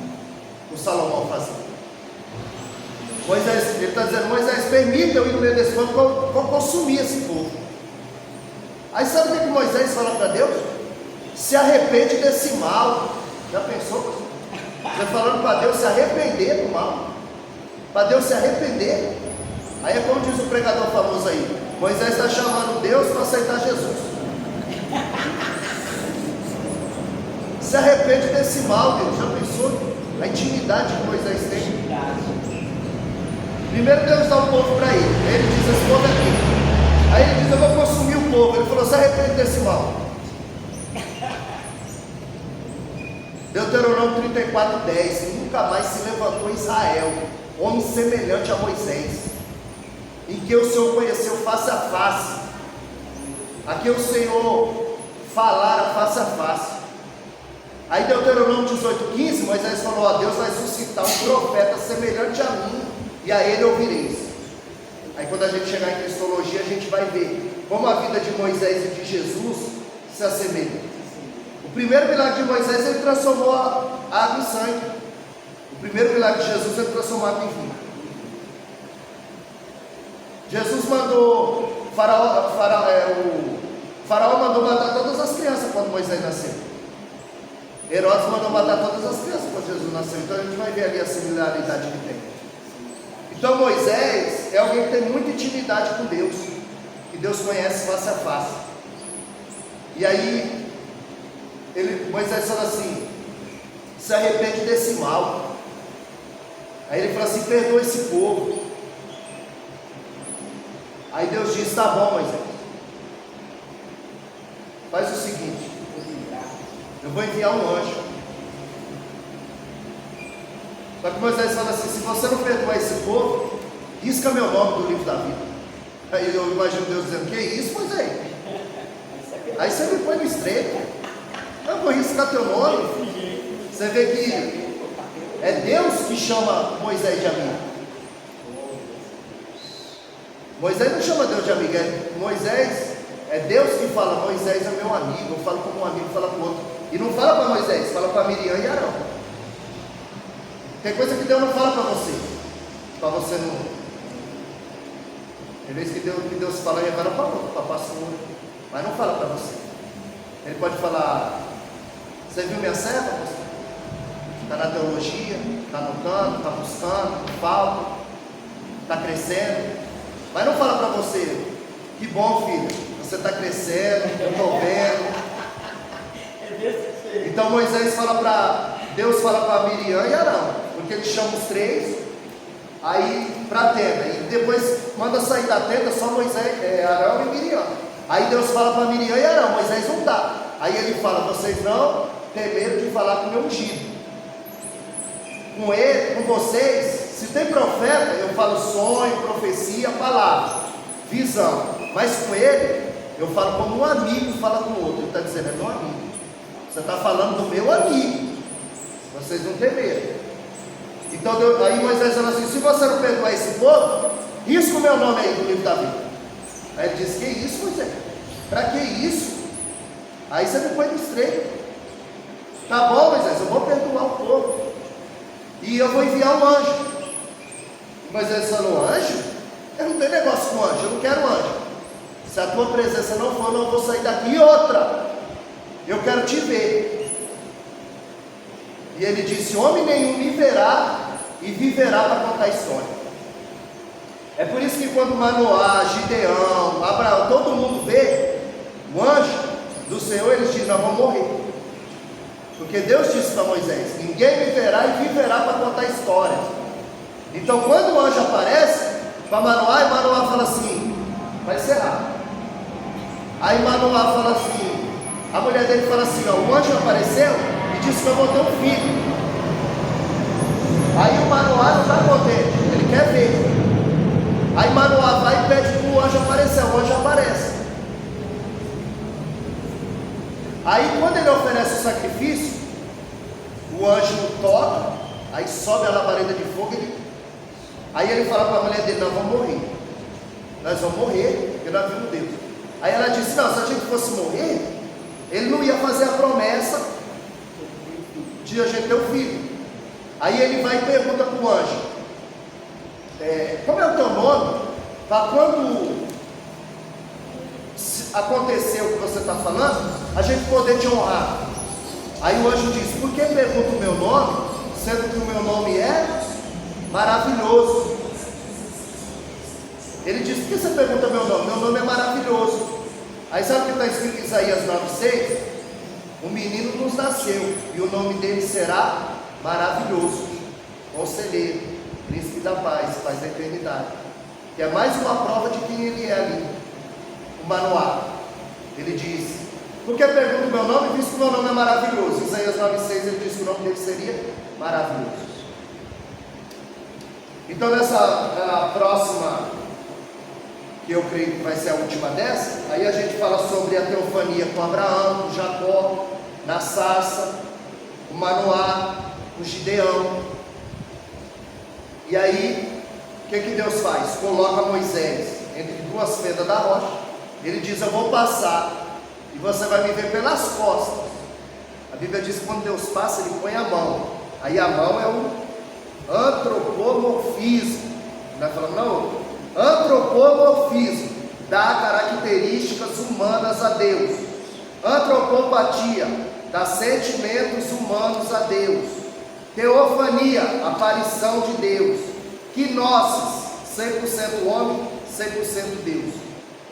para o Salomão fazer. Moisés, ele está dizendo: Moisés, permita eu ir no meio desse povo, eu vou consumir esse povo. Aí sabe o que Moisés fala para Deus? Se arrepende desse mal. Já pensou? Já falando para Deus se arrepender do mal. Para Deus se arrepender. Aí é como diz o pregador famoso aí: Moisés está chamando Deus para aceitar Jesus. Se arrepende desse mal, Deus. Já pensou? A intimidade que Moisés tem. Primeiro Deus dá o povo para ele. Ele diz: esse povo é aqui. Aí ele diz: eu vou consumir o povo. Ele falou: se arrepende desse mal. Deuteronômio 34, 10. E nunca mais se levantou Israel, homem semelhante a Moisés, em que o Senhor conheceu face a face, a que o Senhor falara face a face. Aí Deuteronômio 18, 15, Moisés falou: ó, Deus vai suscitar um profeta semelhante a mim, e a ele ouvireis. Aí quando a gente chegar em Cristologia, a gente vai ver como a vida de Moisés e de Jesus se assemelha. O primeiro milagre de Moisés, ele transformou a água em sangue. O primeiro milagre de Jesus, ele transformou a água em vinho. Jesus mandou, o faraó mandou matar todas as crianças quando Moisés nasceu. Herodes mandou matar todas as crianças quando Jesus nasceu. Então a gente vai ver ali a similaridade que tem. Então Moisés é alguém que tem muita intimidade com Deus, que Deus conhece face a face. E aí Moisés fala assim: se arrepende desse mal. Aí ele fala assim: perdoa esse povo. Aí Deus diz: tá bom, Moisés, faz o seguinte, eu vou enviar um anjo. Só que Moisés fala assim: se você não perdoar esse povo, risca meu nome do livro da vida. Aí eu imagino Deus dizendo: que isso, Moisés? Aí você me põe no estreito. Eu vou riscar teu nome. Você vê que é Deus que chama Moisés de amigo. Moisés não chama Deus de amigo, Moisés, é Deus que fala: Moisés é meu amigo. Eu falo como um amigo fala para o outro. E não fala para Moisés, fala para Miriam e Arão. Tem coisa que Deus não fala para você não. Tem vezes que Deus fala e agora para outro, para pastor, mas não fala para você. Ele pode falar: você viu minha serva? Está na teologia, está anotando, está buscando, falta, está crescendo. Mas não fala para você: que bom, filho, você está crescendo, eu estou vendo. Então Moisés fala para Deus fala para Miriam e Arão, porque ele chama os três, aí para a tenda, e depois manda sair da tenda só Moisés, Arão e Miriam. Aí Deus fala para Miriam e Arão, Moisés não dá. Aí ele fala, vocês não temeram de falar com o meu ungido. Com ele, com vocês, se tem profeta, eu falo sonho, profecia, palavra, visão. Mas com ele, eu falo como um amigo fala com o outro. Ele está dizendo, é meu amigo. Você está falando do meu amigo. Vocês não temeram. Então aí Moisés fala assim, se você não perdoar esse povo, risca o meu nome aí do livro da vida. Aí ele disse, que isso, Moisés? Para que isso? Aí você me põe no estreito. Tá bom, Moisés, eu vou perdoar o povo. E eu vou enviar um anjo. Moisés falou, anjo? Eu não tenho negócio com anjo, eu não quero anjo. Se a tua presença não for, eu não vou sair daqui. E outra, eu quero te ver. E ele disse, homem nenhum me verá e viverá para contar a história. É por isso que quando Manoá, Gideão, Abraão, todo mundo vê o anjo do Senhor, eles dizem, nós vamos morrer. Porque Deus disse para Moisés, ninguém me verá e viverá para contar a história. Então quando o anjo aparece para Manoá, e Manoá fala assim, vai encerrar. Aí Manoá fala assim, a mulher dele fala assim, ó, o anjo apareceu e disse que eu vou ter um filho. Aí o Manoá não está contente, ele quer ver. Aí Manoá vai e pede para o anjo aparecer, o anjo aparece. Aí quando ele oferece o sacrifício, o anjo toca, aí sobe a labareda de fogo, aí ele fala para a mulher dele, nós vamos morrer, porque nós vimos Deus. Aí ela disse, não, se a gente fosse morrer, ele não ia fazer a promessa de a gente ter um filho. Aí ele vai e pergunta para o anjo, como é o teu nome? Para quando aconteceu o que você está falando, a gente poder te honrar. Aí o anjo diz, por que pergunta o meu nome, sendo que o meu nome é maravilhoso? Ele diz, por que você pergunta meu nome? Meu nome é maravilhoso. Aí sabe o que está escrito em Isaías 9,6? Um menino nos nasceu, e o nome dele será maravilhoso, conselheiro, príncipe da paz, paz da eternidade. Que é mais uma prova de quem ele é ali, o Manoá. Ele diz, por que pergunta o meu nome, visto que o meu nome é maravilhoso? Isaías 9,6 ele diz que o nome dele seria maravilhoso. Então nessa próxima, que eu creio que vai ser a última dessa, aí a gente fala sobre a teofania com Abraão, com Jacó, na sarça, o Manoá, o Gideão. E aí, o que Deus faz? Coloca Moisés entre duas fendas da rocha. Ele diz, eu vou passar, e você vai me ver pelas costas. A Bíblia diz que quando Deus passa, Ele põe a mão. Aí a mão é o antropomorfismo. Nós falamos, não, antropomorfismo, dá características humanas a Deus. Antropopatia, dá sentimentos humanos a Deus. Teofania, aparição de Deus. Quinosis, 100% homem, 100% Deus.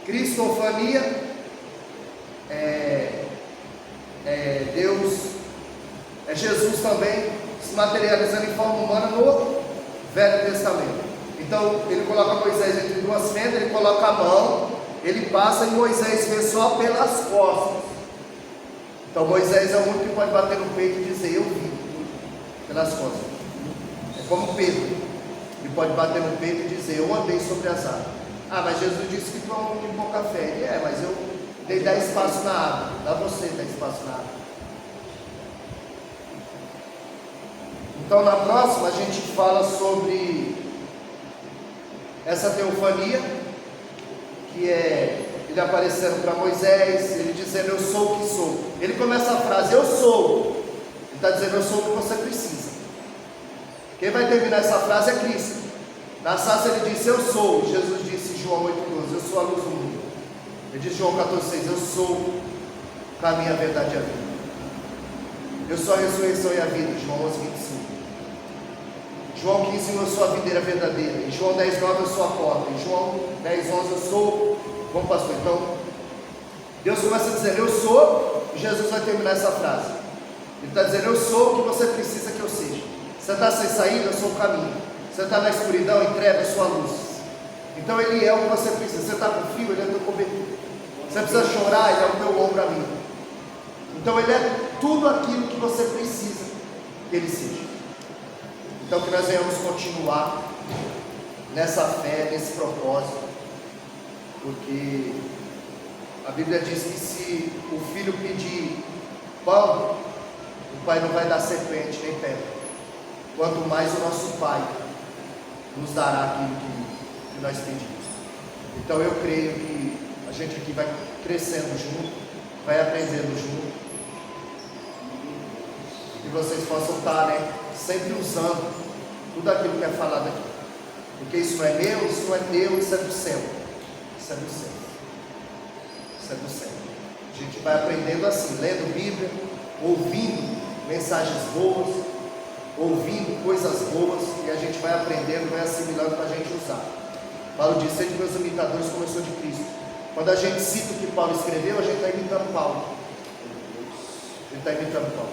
Cristofania, Deus, Jesus também se materializando em forma humana no Velho Testamento. Então ele coloca Moisés entre duas fendas, ele coloca a mão, ele passa e Moisés vê só pelas costas. Então Moisés é o único que pode bater no peito e dizer, eu vi, pelas costas. É como Pedro, ele pode bater no peito e dizer, eu andei sobre as águas. Ah, mas Jesus disse que tu é um homem de pouca fé. Ele mas eu dei 10 passos na água. Dá você 10 passos na água. Então na próxima a gente fala sobre essa teofania, que é ele aparecendo para Moisés, ele dizendo eu sou o que sou. Ele começa a frase, eu sou. Ele está dizendo eu sou o que você precisa. Quem vai terminar essa frase é Cristo. Na sarça ele disse eu sou. Jesus disse em João 8,12, eu sou a luz do mundo. Ele disse em João 14,6, eu sou o caminho, a verdade e a vida. Eu sou a ressurreição e a vida. João 11,25. João 15, eu sou a videira verdadeira. Em João 10,9, eu sou a porta. Em João 10,11, eu sou o bom pastor. Então, Deus começa a dizer, eu sou, e Jesus vai terminar essa frase. Ele está dizendo, eu sou o que você precisa que eu seja. Você está sem saída, eu sou o caminho. Você está na escuridão, em trevas, eu sou a luz. Então Ele é o que você precisa. Você está com frio, Ele é o teu cobertor. Você precisa chorar, Ele é o teu ombro amigo. Então Ele é tudo aquilo que você precisa que Ele seja. Então que nós venhamos continuar nessa fé, nesse propósito, porque a Bíblia diz que se o filho pedir pão, o pai não vai dar serpente nem pedra, quanto mais o nosso Pai nos dará aquilo que nós pedimos. Então eu creio que a gente aqui vai crescendo junto, vai aprendendo junto, e vocês possam estar, sempre usando tudo aquilo que é falado aqui, porque isso não é meu, isso não é teu, isso é do céu. Isso é do céu. Isso é do céu. A gente vai aprendendo assim, lendo Bíblia, ouvindo mensagens boas, ouvindo coisas boas, e a gente vai aprendendo, vai assimilando para a gente usar. Paulo diz, sede meus imitadores como eu sou de Cristo. Quando a gente cita o que Paulo escreveu, a gente está imitando Paulo. A gente está imitando Paulo.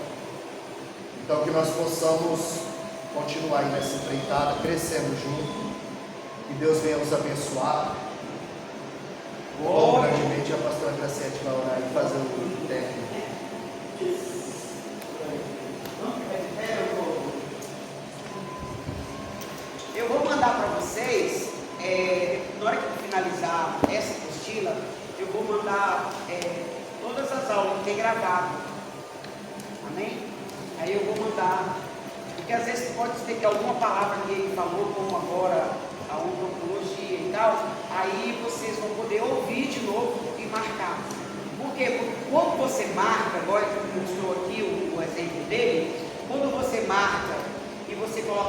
Então que nós possamos continuar aí nessa empreitada, crescendo junto, que Deus venha nos abençoar. Bom, grandemente a pastora Graciete vai orar e fazer o técnico. Eu vou mandar para vocês, na hora que finalizar essa apostila, eu vou mandar todas as aulas que tem gravado. Amém? Aí eu vou mandar, porque às vezes pode ter que alguma palavra que ele falou, como agora a odontologia e tal, aí vocês vão poder ouvir de novo e marcar. Por quê? Porque quando você marca, agora que mostrou aqui o exemplo dele, quando você marca e você coloca